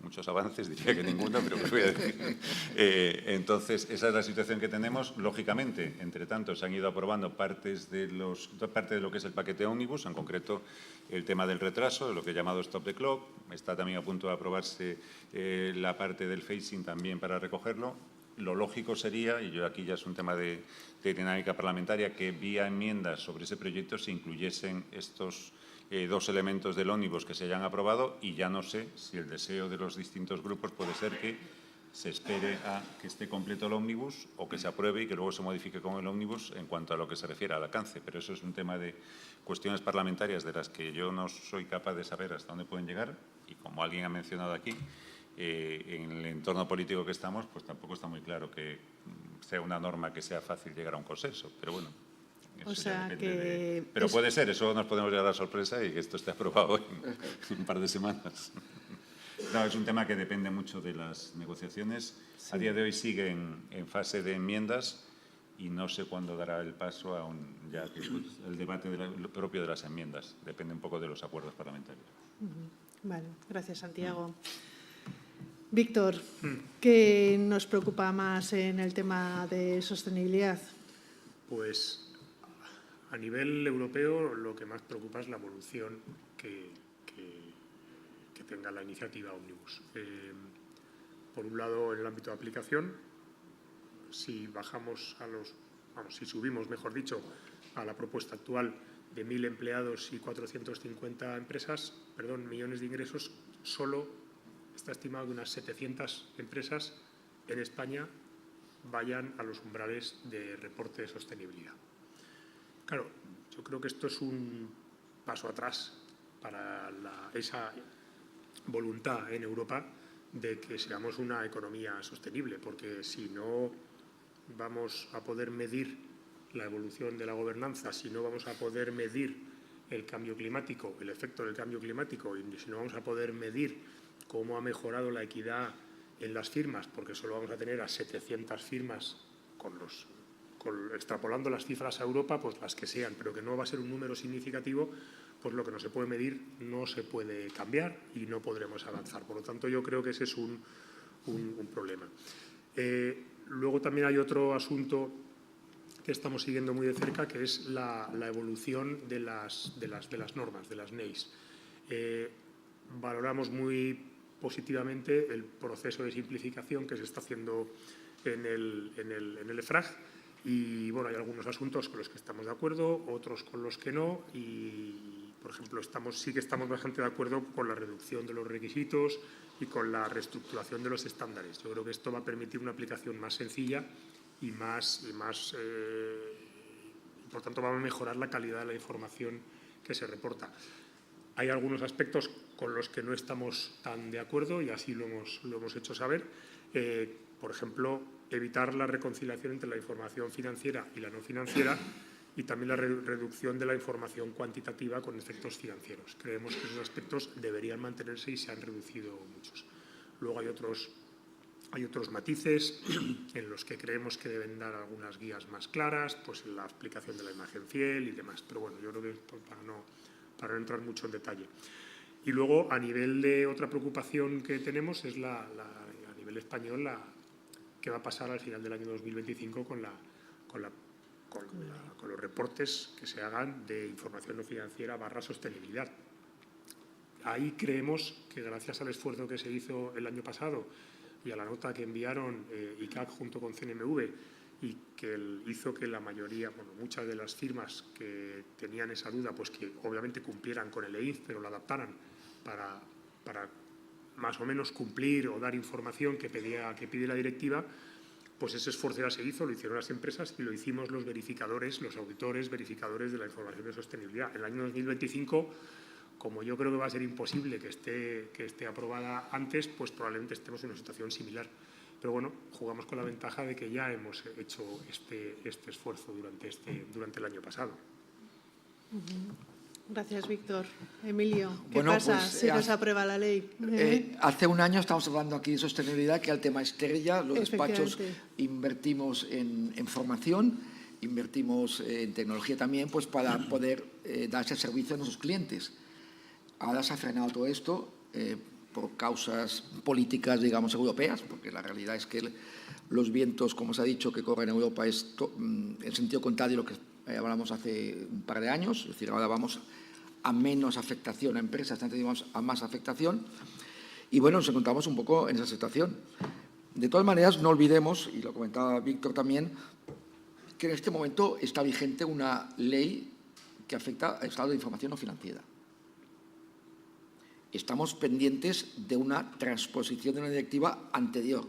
muchos avances, diría que ninguno, pero os voy a decir. Entonces, esa es la situación que tenemos. Lógicamente, entre tanto, se han ido aprobando parte de lo que es el paquete ómnibus, en concreto el tema del retraso, de lo que he llamado Stop the Clock. Está también a punto de aprobarse la parte del phasing también para recogerlo. Lo lógico sería, y yo aquí ya es un tema de dinámica parlamentaria, que vía enmiendas sobre ese proyecto se incluyesen estos dos elementos del ómnibus que se hayan aprobado, y ya no sé si el deseo de los distintos grupos puede ser que se espere a que esté completo el ómnibus o que se apruebe y que luego se modifique con el ómnibus en cuanto a lo que se refiere al alcance. Pero eso es un tema de cuestiones parlamentarias de las que yo no soy capaz de saber hasta dónde pueden llegar, y como alguien ha mencionado aquí, en el entorno político que estamos, pues tampoco está muy claro que sea una norma que sea fácil llegar a un consenso. Pero bueno, eso O sea, ya que pero puede ser, eso nos podemos llevar a la sorpresa y que esto esté aprobado en un par de semanas. No, es un tema que depende mucho de las negociaciones. A día de hoy sigue en fase de enmiendas y no sé cuándo dará el paso a el debate propio de las enmiendas. Depende un poco de los acuerdos parlamentarios. Vale, gracias, Santiago. Víctor, ¿qué nos preocupa más en el tema de sostenibilidad? Pues a nivel europeo lo que más preocupa es la evolución que tenga la iniciativa Omnibus. Por un lado, en el ámbito de aplicación, si subimos, mejor dicho, a la propuesta actual de 1.000 empleados y 450 millones de ingresos, solo está estimado que unas 700 empresas en España vayan a los umbrales de reporte de sostenibilidad. Claro, yo creo que esto es un paso atrás para esa voluntad en Europa de que seamos una economía sostenible, porque si no vamos a poder medir la evolución de la gobernanza, si no vamos a poder medir el cambio climático, el efecto del cambio climático, y si no vamos a poder medir cómo ha mejorado la equidad en las firmas, porque solo vamos a tener a 700 firmas extrapolando las cifras a Europa, pues las que sean, pero que no va a ser un número significativo, pues lo que no se puede medir no se puede cambiar y no podremos avanzar. Por lo tanto, yo creo que ese es un problema. Luego también hay otro asunto que estamos siguiendo muy de cerca, que es la evolución de las normas, de las NEIs. Valoramos muy positivamente el proceso de simplificación que se está haciendo en el EFRAG. Y bueno, hay algunos asuntos con los que estamos de acuerdo, otros con los que no. Y, por ejemplo, sí que estamos bastante de acuerdo con la reducción de los requisitos y con la reestructuración de los estándares. Yo creo que esto va a permitir una aplicación más sencilla y por tanto, va a mejorar la calidad de la información que se reporta. Hay algunos aspectos con los que no estamos tan de acuerdo y así lo hemos hecho saber. Por ejemplo, evitar la reconciliación entre la información financiera y la no financiera, y también la reducción de la información cuantitativa con efectos financieros. Creemos que esos aspectos deberían mantenerse y se han reducido muchos. Luego hay otros matices en los que creemos que deben dar algunas guías más claras, pues en la aplicación de la imagen fiel y demás. Pero bueno, yo creo que para no entrar mucho en detalle. Y luego, a nivel de otra preocupación que tenemos, es a nivel español, qué va a pasar al final del año 2025 con los reportes que se hagan de información no financiera / sostenibilidad. Ahí creemos que, gracias al esfuerzo que se hizo el año pasado y a la nota que enviaron ICAC junto con CNMV, y que hizo que la mayoría, muchas de las firmas que tenían esa duda, pues que obviamente cumplieran con el EIF, pero lo adaptaran para más o menos cumplir o dar información que pide la directiva, pues ese esfuerzo ya se hizo, lo hicieron las empresas y lo hicimos los verificadores, los auditores verificadores de la información de sostenibilidad. En el año 2025, como yo creo que va a ser imposible que esté aprobada antes, pues probablemente estemos en una situación similar. Pero bueno, jugamos con la ventaja de que ya hemos hecho este esfuerzo durante el año pasado. Gracias, Víctor. Emilio, ¿qué Bueno, pasa pues, si no se aprueba la ley? Hace un año estamos hablando aquí de sostenibilidad, que era el tema estrella. Los despachos Efectivamente. invertimos en formación, invertimos en tecnología también, pues para poder dar ese servicio a nuestros clientes. Ahora se ha frenado todo esto por causas políticas, digamos, europeas, porque la realidad es que los vientos, como se ha dicho, que corren en Europa es en sentido contrario a lo que hablamos hace un par de años. Es decir, ahora vamos a menos afectación a empresas, antes íbamos a más afectación. Y bueno, nos encontramos un poco en esa situación. De todas maneras, no olvidemos, y lo comentaba Víctor también, que en este momento está vigente una ley que afecta al estado de información no financiera. Estamos pendientes de una transposición de una directiva anterior.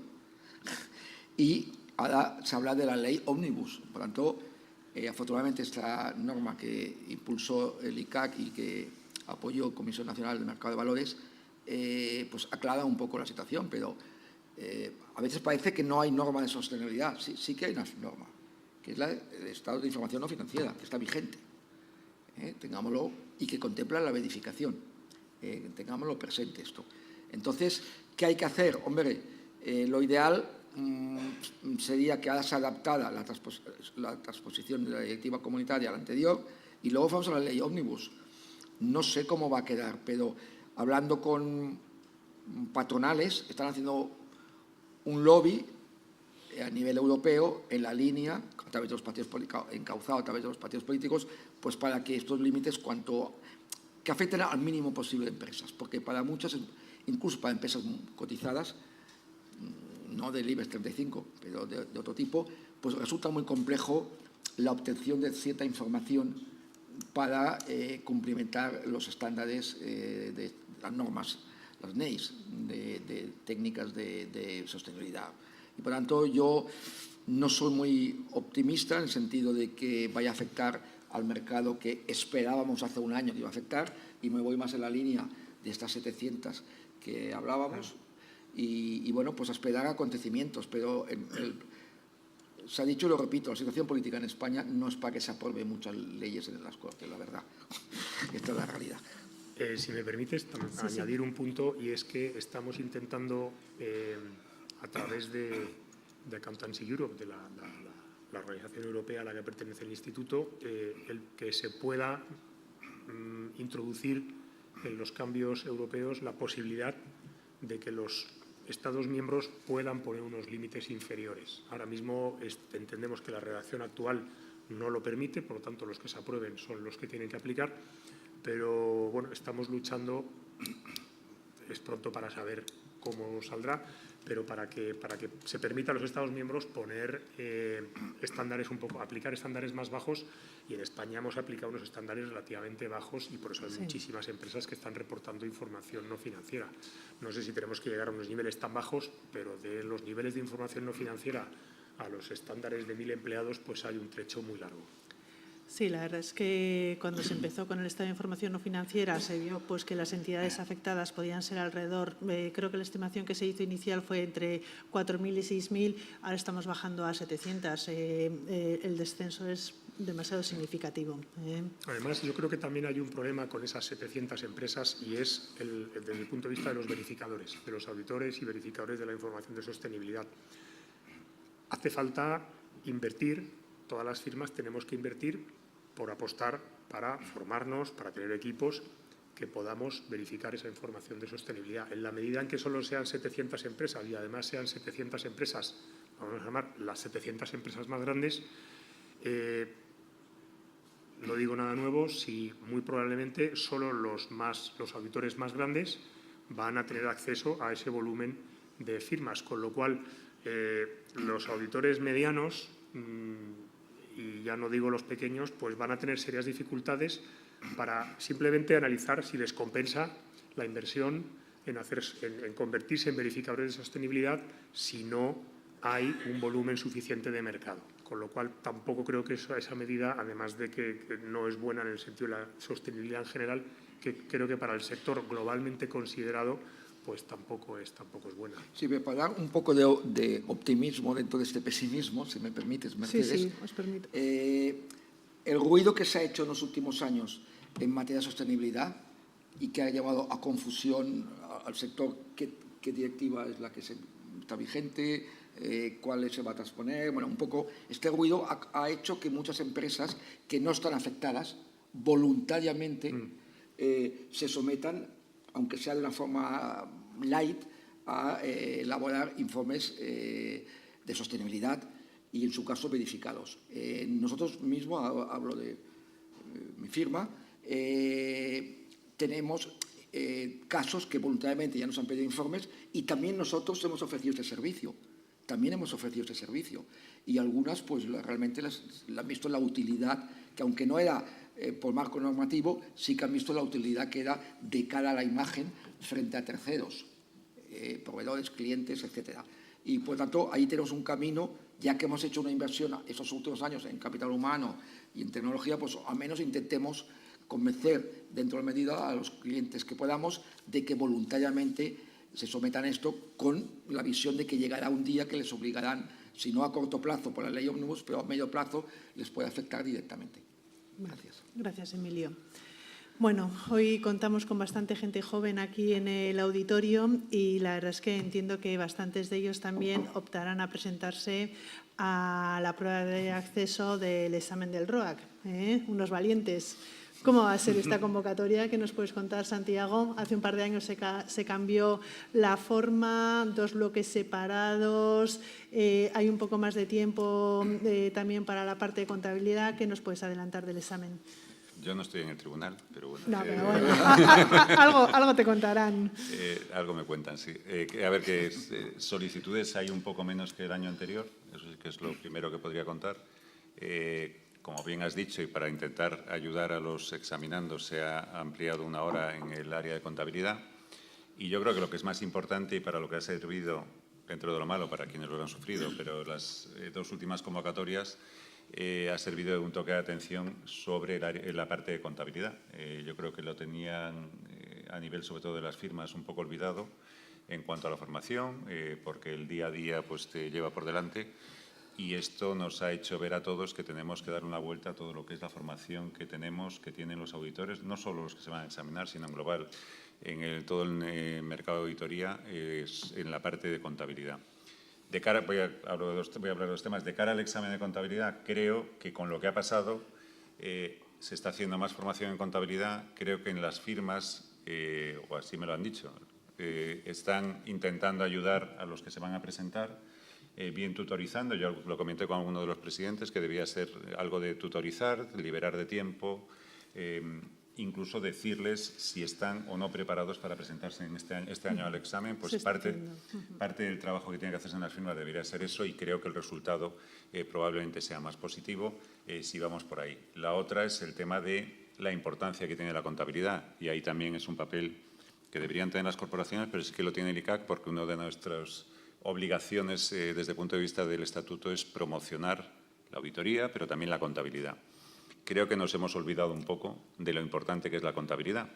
Y ahora se habla de la ley Omnibus. Por tanto, afortunadamente, esta norma que impulsó el ICAC y que apoyó Comisión Nacional del Mercado de Valores, pues aclara un poco la situación, pero a veces parece que no hay norma de sostenibilidad. Sí que hay una norma, que es el estado de información no financiera, que está vigente. Tengámoslo, y que contempla la verificación. Tengámoslo presente esto. Entonces, ¿qué hay que hacer? Hombre, lo ideal sería que ahora se adaptara la transposición de la directiva comunitaria a la anterior y luego vamos a la ley Omnibus. No sé cómo va a quedar, pero hablando con patronales, están haciendo un lobby a nivel europeo en la línea, a través de los partidos encauzado a través de los partidos políticos, pues para que estos límites que afecten al mínimo posible de empresas, porque para muchas, incluso para empresas cotizadas, no del IBEX 35, pero de otro tipo, pues resulta muy complejo la obtención de cierta información para cumplimentar los estándares de las normas, las NEIs, de técnicas de sostenibilidad. Y por tanto, yo no soy muy optimista en el sentido de que vaya a afectar al mercado que esperábamos hace un año que iba a afectar, y me voy más en la línea de estas 700 que hablábamos. Y bueno, pues a esperar acontecimientos, pero se ha dicho y lo repito, la situación política en España no es para que se aprueben muchas leyes en las Cortes, la verdad. Esta es la realidad. Si me permites, añadir un punto, y es que estamos intentando, a través de Accountancy Europe, de la organización europea a la que pertenece el Instituto, el que se pueda introducir en los cambios europeos la posibilidad de que los Estados miembros puedan poner unos límites inferiores. Ahora mismo entendemos que la redacción actual no lo permite, por lo tanto los que se aprueben son los que tienen que aplicar, pero bueno, estamos luchando, es pronto para saber cómo saldrá, pero para que se permita a los Estados miembros poner estándares aplicar estándares más bajos, y en España hemos aplicado unos estándares relativamente bajos y por eso hay muchísimas empresas que están reportando información no financiera. No sé si tenemos que llegar a unos niveles tan bajos, pero de los niveles de información no financiera a los estándares de 1000 empleados, pues hay un trecho muy largo. Sí, la verdad es que cuando se empezó con el estado de información no financiera se vio pues que las entidades afectadas podían ser alrededor, creo que la estimación que se hizo inicial fue entre 4.000 y 6.000, ahora estamos bajando a 700. El descenso es demasiado significativo. Además, yo creo que también hay un problema con esas 700 empresas, y es desde el punto de vista de los verificadores, de los auditores y verificadores de la información de sostenibilidad. Hace falta invertir, todas las firmas tenemos que invertir por apostar para formarnos, para tener equipos que podamos verificar esa información de sostenibilidad. En la medida en que solo sean 700 empresas y además sean 700 empresas, vamos a llamar las 700 empresas más grandes, no digo nada nuevo si muy probablemente solo los auditores más grandes van a tener acceso a ese volumen de firmas, con lo cual los auditores medianos, y ya no digo los pequeños, pues van a tener serias dificultades para simplemente analizar si les compensa la inversión en convertirse en verificadores de sostenibilidad si no hay un volumen suficiente de mercado. Con lo cual, tampoco creo que esa medida, además de que no es buena en el sentido de la sostenibilidad en general, que creo que para el sector globalmente considerado, pues tampoco es buena. Sí, para dar un poco de optimismo dentro de este pesimismo, si me permites, Mercedes. Sí, os permito. El ruido que se ha hecho en los últimos años en materia de sostenibilidad y que ha llevado a confusión al sector qué directiva es la que está vigente, cuál se va a transponer. Bueno, un poco este ruido ha hecho que muchas empresas que no están afectadas voluntariamente se sometan, aunque sea de una forma light, a elaborar informes de sostenibilidad y, en su caso, verificados. Nosotros mismos, hablo de mi firma, tenemos casos que voluntariamente ya nos han pedido informes y también nosotros hemos ofrecido este servicio. Y algunas pues realmente le han visto la utilidad, que aunque no era por marco normativo, sí que han visto la utilidad que era de cara a la imagen frente a terceros, proveedores, clientes, etcétera. Y por tanto ahí tenemos un camino, ya que hemos hecho una inversión estos últimos años en capital humano y en tecnología, pues al menos intentemos convencer dentro de la medida a los clientes que podamos de que voluntariamente se sometan a esto, con la visión de que llegará un día que les obligarán, si no a corto plazo por la ley Omnibus, pero a medio plazo les puede afectar directamente. Gracias. Gracias, Emilio. Bueno, hoy contamos con bastante gente joven aquí en el auditorio y la verdad es que entiendo que bastantes de ellos también optarán a presentarse a la prueba de acceso del examen del ROAC. Unos valientes. ¿Cómo va a ser esta convocatoria? ¿Qué nos puedes contar, Santiago? Hace un par de años se cambió la forma, 2 bloques separados, hay un poco más de tiempo también para la parte de contabilidad. ¿Qué nos puedes adelantar del examen? Yo no estoy en el tribunal, pero bueno. No, pero bueno, algo te contarán. Algo me cuentan, sí. A ver, que solicitudes hay un poco menos que el año anterior, eso sí que es lo primero que podría contar. Como bien has dicho, y para intentar ayudar a los examinandos, se ha ampliado 1 hora en el área de contabilidad. Y yo creo que lo que es más importante y para lo que ha servido, dentro de lo malo, para quienes lo han sufrido, pero las 2 últimas convocatorias, ha servido de un toque de atención sobre la parte de contabilidad. Yo creo que lo tenían a nivel, sobre todo de las firmas, un poco olvidado en cuanto a la formación, porque el día a día pues, te lleva por delante. Y esto nos ha hecho ver a todos que tenemos que dar una vuelta a todo lo que es la formación que tenemos, que tienen los auditores, no solo los que se van a examinar, sino en global, en todo el mercado de auditoría, en la parte de contabilidad. De cara, voy a hablar de los temas. De cara al examen de contabilidad, creo que con lo que ha pasado se está haciendo más formación en contabilidad. Creo que en las firmas, o así me lo han dicho, están intentando ayudar a los que se van a presentar, bien tutorizando. Yo lo comenté con alguno de los presidentes, que debía ser algo de tutorizar, liberar de tiempo, incluso decirles si están o no preparados para presentarse en este año al examen. Pues parte del trabajo que tiene que hacerse en las firmas debería ser eso, y creo que el resultado probablemente sea más positivo si vamos por ahí. La otra es el tema de la importancia que tiene la contabilidad, y ahí también es un papel que deberían tener las corporaciones, pero sí que lo tiene el ICAC, porque una de nuestras obligaciones desde el punto de vista del estatuto es promocionar la auditoría, pero también la contabilidad. Creo que nos hemos olvidado un poco de lo importante que es la contabilidad.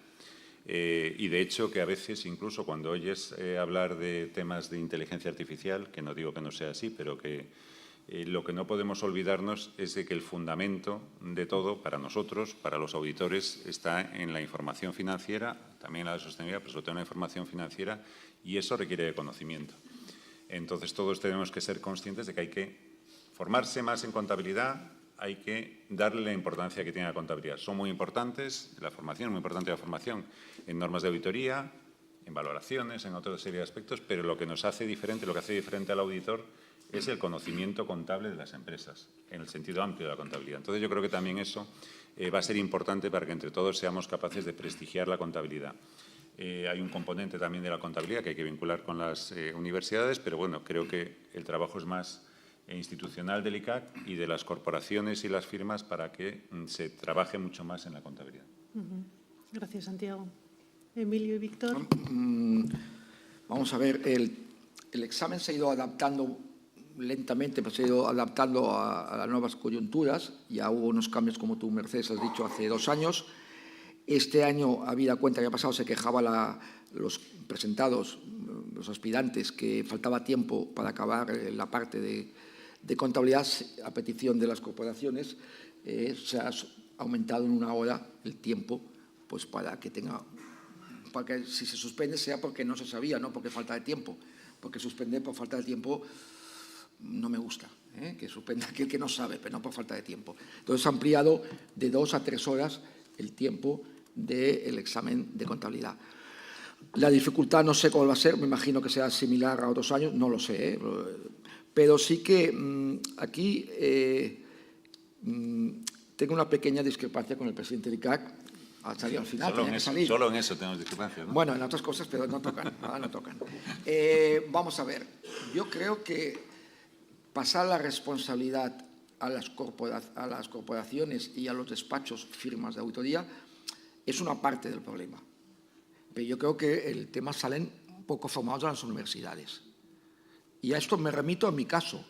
Y de hecho que a veces, incluso cuando oyes hablar de temas de inteligencia artificial, que no digo que no sea así, pero que lo que no podemos olvidarnos es de que el fundamento de todo para nosotros, para los auditores, está en la información financiera, también la de sostenibilidad, pero sobre todo en la información financiera, y eso requiere de conocimiento. Entonces todos tenemos que ser conscientes de que hay que formarse más en contabilidad, hay que darle la importancia que tiene la contabilidad. Son muy importantes la formación, muy importante la formación en normas de auditoría, en valoraciones, en otra serie de aspectos, pero lo que nos hace diferente, lo que hace diferente al auditor es el conocimiento contable de las empresas, en el sentido amplio de la contabilidad. Entonces yo creo que también eso va a ser importante para que entre todos seamos capaces de prestigiar la contabilidad. Hay un componente también de la contabilidad que hay que vincular con las universidades, pero bueno, creo que el trabajo es más institucional del ICAC y de las corporaciones y las firmas para que se trabaje mucho más en la contabilidad. Gracias, Santiago. Emilio y Víctor. Vamos a ver, el examen se ha ido adaptando lentamente, pues se ha ido adaptando a las nuevas coyunturas. Ya hubo unos cambios, como tú, Mercedes, has dicho, hace 2 años. Este año, habida cuenta que ha pasado, se quejaba los presentados, los aspirantes, que faltaba tiempo para acabar la parte de contabilidad a petición de las corporaciones. Se ha aumentado en 1 hora el tiempo, pues para que si se suspende sea porque no se sabía, no porque falta de tiempo, porque suspender por falta de tiempo no me gusta, que suspenda aquel que no sabe, pero no por falta de tiempo. Entonces, ha ampliado de 2 a 3 horas el tiempo del examen de contabilidad. La dificultad no sé cuál va a ser, me imagino que sea similar a otros años, no lo sé, pero sí que aquí tengo una pequeña discrepancia con el presidente del ICAC. Ha salido al final. Solo en eso tenemos discrepancias, ¿no? Bueno, en otras cosas, pero no tocan. No tocan. Vamos a ver. Yo creo que pasar la responsabilidad a las corporaciones y a los despachos, firmas de auditoría, es una parte del problema. Pero yo creo que el tema salen poco formados de las universidades. Y a esto me remito a mi caso.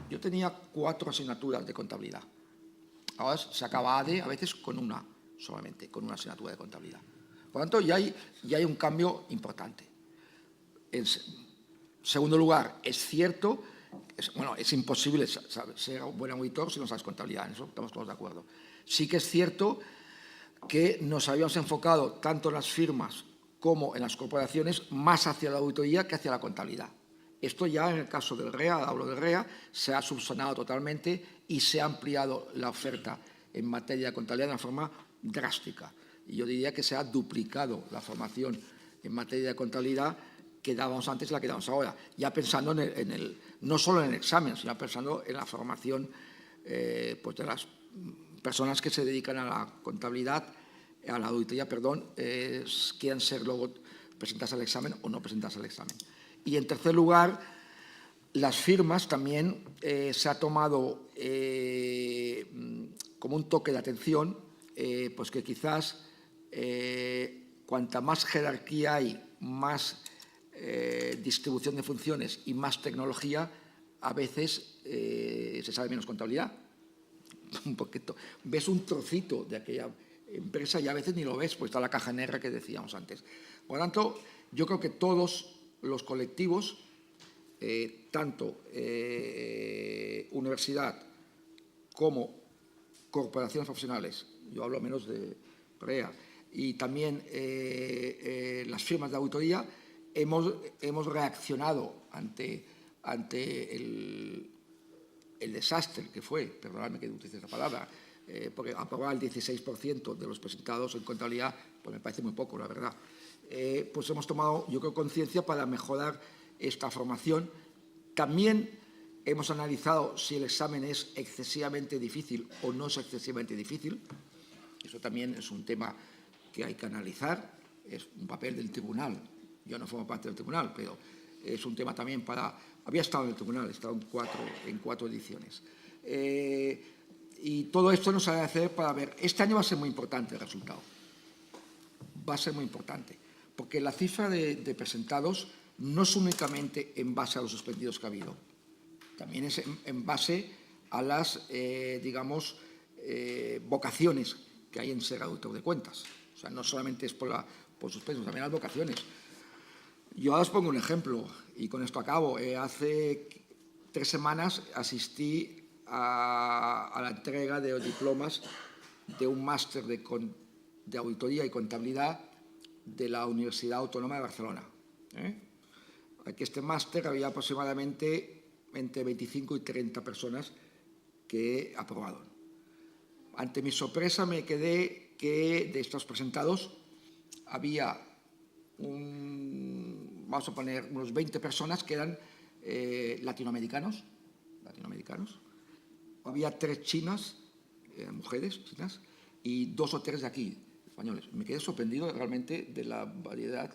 Yo tenía 4 asignaturas de contabilidad. Ahora se acaba a veces con una solamente, con una asignatura de contabilidad. Por lo tanto, ya hay un cambio importante. En segundo lugar, es cierto, es imposible ser un buen auditor si no sabes contabilidad, en eso estamos todos de acuerdo. Sí que es cierto que nos habíamos enfocado tanto en las firmas como en las corporaciones más hacia la auditoría que hacia la contabilidad. Esto ya en el caso del REA, hablo del REA, se ha subsanado totalmente y se ha ampliado la oferta en materia de contabilidad de una forma drástica. Y yo diría que se ha duplicado la formación en materia de contabilidad que dábamos antes y la que damos ahora. Ya pensando no solo en el examen, sino pensando en la formación pues de las personas que se dedican a la contabilidad, a la auditoría, quieran ser luego presentadas al examen o no presentadas al examen. Y en tercer lugar, las firmas también se ha tomado como un toque de atención, pues que quizás cuanta más jerarquía hay, más distribución de funciones y más tecnología, a veces se sabe menos contabilidad. Un poquito. Ves un trocito de aquella empresa y a veces ni lo ves, pues está la caja negra que decíamos antes. Por lo tanto, yo creo que todos los colectivos, tanto universidad como corporaciones profesionales, yo hablo menos de REA, y también las firmas de auditoría, hemos reaccionado ante el desastre que fue, perdonadme que utilice esa palabra, porque aprobar el 16% de los presentados en contabilidad, pues me parece muy poco, la verdad. Pues hemos tomado, yo creo, conciencia para mejorar esta formación. También hemos analizado si el examen es excesivamente difícil o no es excesivamente difícil. Eso también es un tema que hay que analizar. Es un papel del tribunal. Yo no formo parte del tribunal, pero es un tema también para... Había estado en el tribunal, he estado en cuatro ediciones. Y todo esto nos ha de hacer para ver... Este año va a ser muy importante el resultado. Va a ser muy importante. Porque la cifra de presentados no es únicamente en base a los suspendidos que ha habido. También es en base a las, digamos, vocaciones que hay en ser auditor de cuentas. O sea, no solamente es por suspensos, también las vocaciones. Yo ahora os pongo un ejemplo y con esto acabo. Hace 3 semanas asistí a la entrega de diplomas de un máster de auditoría y contabilidad de la Universidad Autónoma de Barcelona. Aquí este máster había aproximadamente entre 25 y 30 personas que aprobaron. Ante mi sorpresa me quedé que de estos presentados había vamos a poner unos 20 personas que eran latinoamericanos. Había 3 chinas, mujeres chinas, y 2 o 3 de aquí, españoles. Me quedé sorprendido realmente de la variedad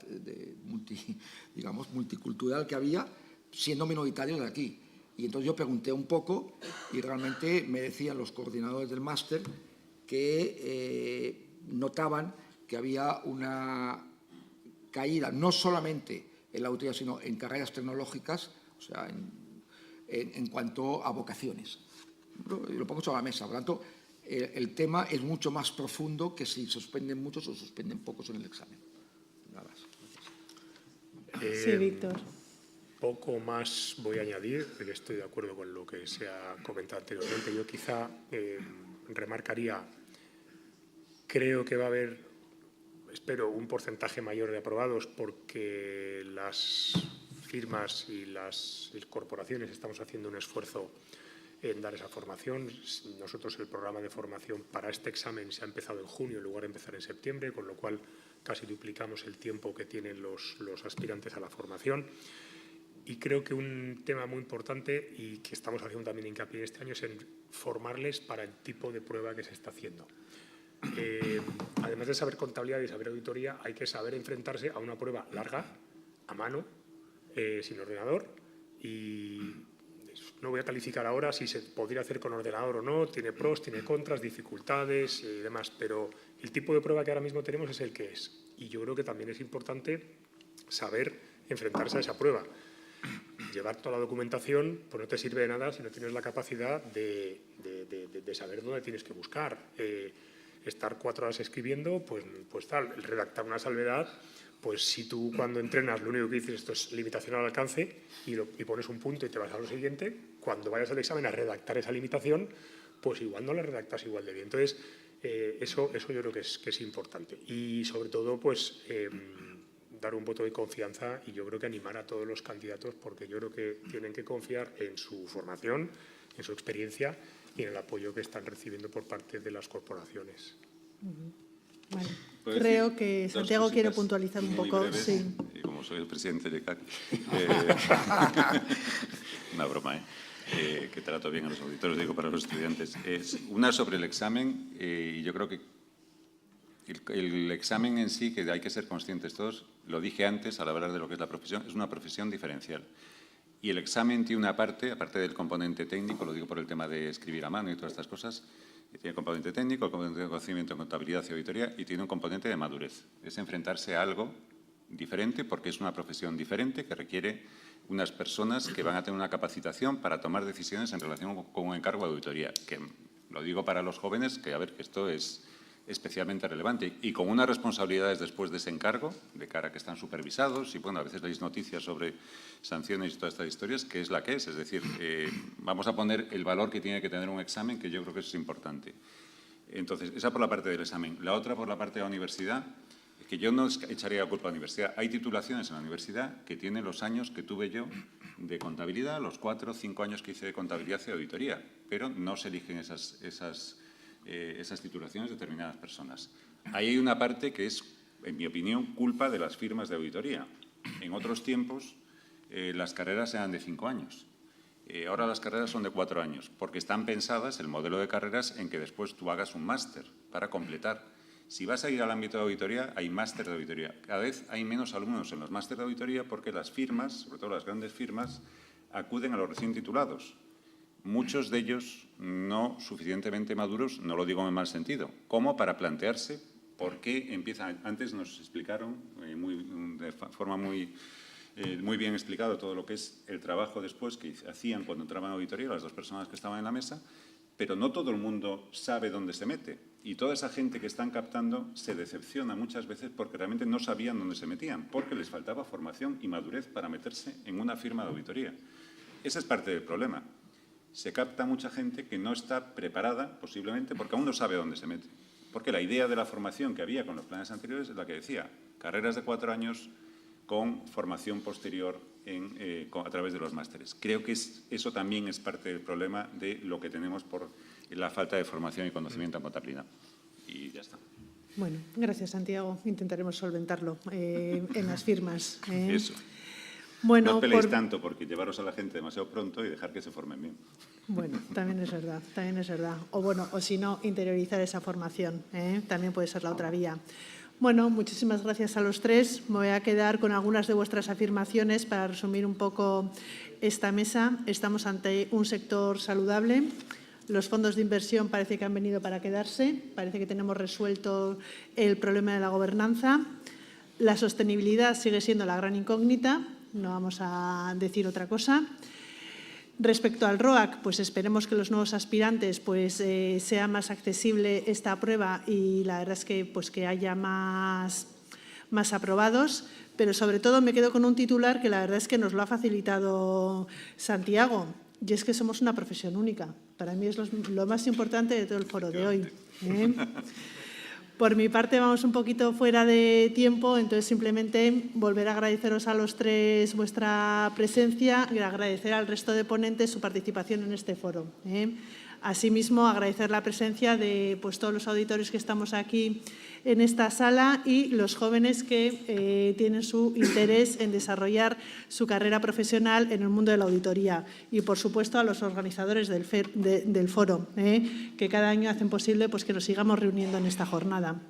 multicultural que había, siendo minoritarios de aquí. Y entonces yo pregunté un poco y realmente me decían los coordinadores del máster que notaban que había una caída, no solamente en la auditoría, sino en carreras tecnológicas, o sea, en cuanto a vocaciones. Lo pongo sobre la mesa. Por lo tanto, el tema es mucho más profundo que si suspenden muchos o suspenden pocos en el examen. Nada más. Sí, Víctor. Poco más voy a añadir, porque estoy de acuerdo con lo que se ha comentado anteriormente. Yo quizá remarcaría Creo que va a haber, espero, un porcentaje mayor de aprobados porque las firmas y las corporaciones estamos haciendo un esfuerzo en dar esa formación. Nosotros el programa de formación para este examen se ha empezado en junio en lugar de empezar en septiembre, con lo cual casi duplicamos el tiempo que tienen los aspirantes a la formación. Y creo que un tema muy importante y que estamos haciendo también hincapié este año es en formarles para el tipo de prueba que se está haciendo. Además de saber contabilidad y saber auditoría, hay que saber enfrentarse a una prueba larga, a mano, sin ordenador, y no voy a calificar ahora si se podría hacer con ordenador o no, tiene pros, tiene contras, dificultades y demás, pero el tipo de prueba que ahora mismo tenemos es el que es. Y yo creo que también es importante saber enfrentarse a esa prueba. Llevar toda la documentación pues no te sirve de nada si no tienes la capacidad de saber dónde tienes que buscar. Estar 4 horas escribiendo, pues tal, redactar una salvedad, pues si tú cuando entrenas lo único que dices esto es limitación al alcance y pones un punto y te vas a lo siguiente, cuando vayas al examen a redactar esa limitación, pues igual no la redactas igual de bien. Entonces, eso yo creo que es importante. Y sobre todo, pues dar un voto de confianza y yo creo que animar a todos los candidatos porque yo creo que tienen que confiar en su formación, en su experiencia y en el apoyo que están recibiendo por parte de las corporaciones. Bueno, creo que Santiago quiere puntualizar un poco. Breves, sí. Y como soy el presidente de CAC, una broma, que trato bien a los auditores, digo para los estudiantes. Es una sobre el examen, y yo creo que el examen en sí, que hay que ser conscientes todos, lo dije antes al hablar de lo que es la profesión, es una profesión diferencial. Y el examen tiene una parte, aparte del componente técnico, lo digo por el tema de escribir a mano y todas estas cosas, tiene componente técnico, componente de conocimiento en contabilidad y auditoría y tiene un componente de madurez. Es enfrentarse a algo diferente porque es una profesión diferente que requiere unas personas que van a tener una capacitación para tomar decisiones en relación con un encargo de auditoría. Que lo digo para los jóvenes, que a ver, que esto es especialmente relevante y con unas responsabilidades después de ese encargo, de cara a que están supervisados y, bueno, a veces leéis noticias sobre sanciones y todas estas historias, que es la que es. Es decir, vamos a poner el valor que tiene que tener un examen, que yo creo que es importante. Entonces, esa por la parte del examen. La otra por la parte de la universidad, que yo no echaría la culpa a la universidad. Hay titulaciones en la universidad que tienen los años que tuve yo de contabilidad, los 4 o 5 años que hice de contabilidad y auditoría, pero no se eligen esas titulaciones de determinadas personas. Ahí hay una parte que es, en mi opinión, culpa de las firmas de auditoría. En otros tiempos, las carreras eran de 5 años. Ahora las carreras son de 4 años, porque están pensadas, el modelo de carreras, en que después tú hagas un máster para completar. Si vas a ir al ámbito de auditoría, hay máster de auditoría. Cada vez hay menos alumnos en los máster de auditoría porque las firmas, sobre todo las grandes firmas, acuden a los recién titulados. Muchos de ellos no suficientemente maduros, no lo digo en mal sentido, como para plantearse por qué empiezan. Antes nos explicaron de forma muy bien explicado todo lo que es el trabajo después que hacían cuando entraban a auditoría las 2 personas que estaban en la mesa, pero no todo el mundo sabe dónde se mete. Y toda esa gente que están captando se decepciona muchas veces porque realmente no sabían dónde se metían, porque les faltaba formación y madurez para meterse en una firma de auditoría. Ese es parte del problema. Se capta mucha gente que no está preparada, posiblemente, porque aún no sabe dónde se mete. Porque la idea de la formación que había con los planes anteriores es la que decía, carreras de 4 años con formación posterior a través de los másteres. Creo que eso también es parte del problema de lo que tenemos por la falta de formación y conocimiento en contabilidad. Y ya está. Bueno, gracias, Santiago. Intentaremos solventarlo en las firmas. Eso. Bueno, no os peleéis tanto porque llevaros a la gente demasiado pronto y dejar que se formen bien. Bueno, también es verdad, también es verdad. O si no, interiorizar esa formación, también puede ser la otra vía. Bueno, muchísimas gracias a los 3. Me voy a quedar con algunas de vuestras afirmaciones para resumir un poco esta mesa. Estamos ante un sector saludable. Los fondos de inversión parece que han venido para quedarse. Parece que tenemos resuelto el problema de la gobernanza. La sostenibilidad sigue siendo la gran incógnita. No vamos a decir otra cosa. Respecto al ROAC, pues esperemos que los nuevos aspirantes sea más accesible esta prueba y la verdad es que haya más aprobados, pero sobre todo me quedo con un titular que la verdad es que nos lo ha facilitado Santiago, y es que somos una profesión única. Para mí es lo más importante de todo el foro de hoy. Por mi parte, vamos un poquito fuera de tiempo, entonces simplemente volver a agradeceros a los tres vuestra presencia y agradecer al resto de ponentes su participación en este foro. Asimismo, agradecer la presencia de todos los auditores que estamos aquí en esta sala y los jóvenes que tienen su interés en desarrollar su carrera profesional en el mundo de la auditoría. Y, por supuesto, a los organizadores del foro, que cada año hacen posible que nos sigamos reuniendo en esta jornada.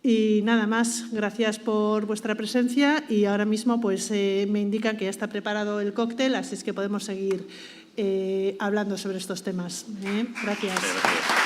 Y nada más, gracias por vuestra presencia y ahora mismo me indican que ya está preparado el cóctel, así es que podemos seguir hablando sobre estos temas. Gracias. Gracias.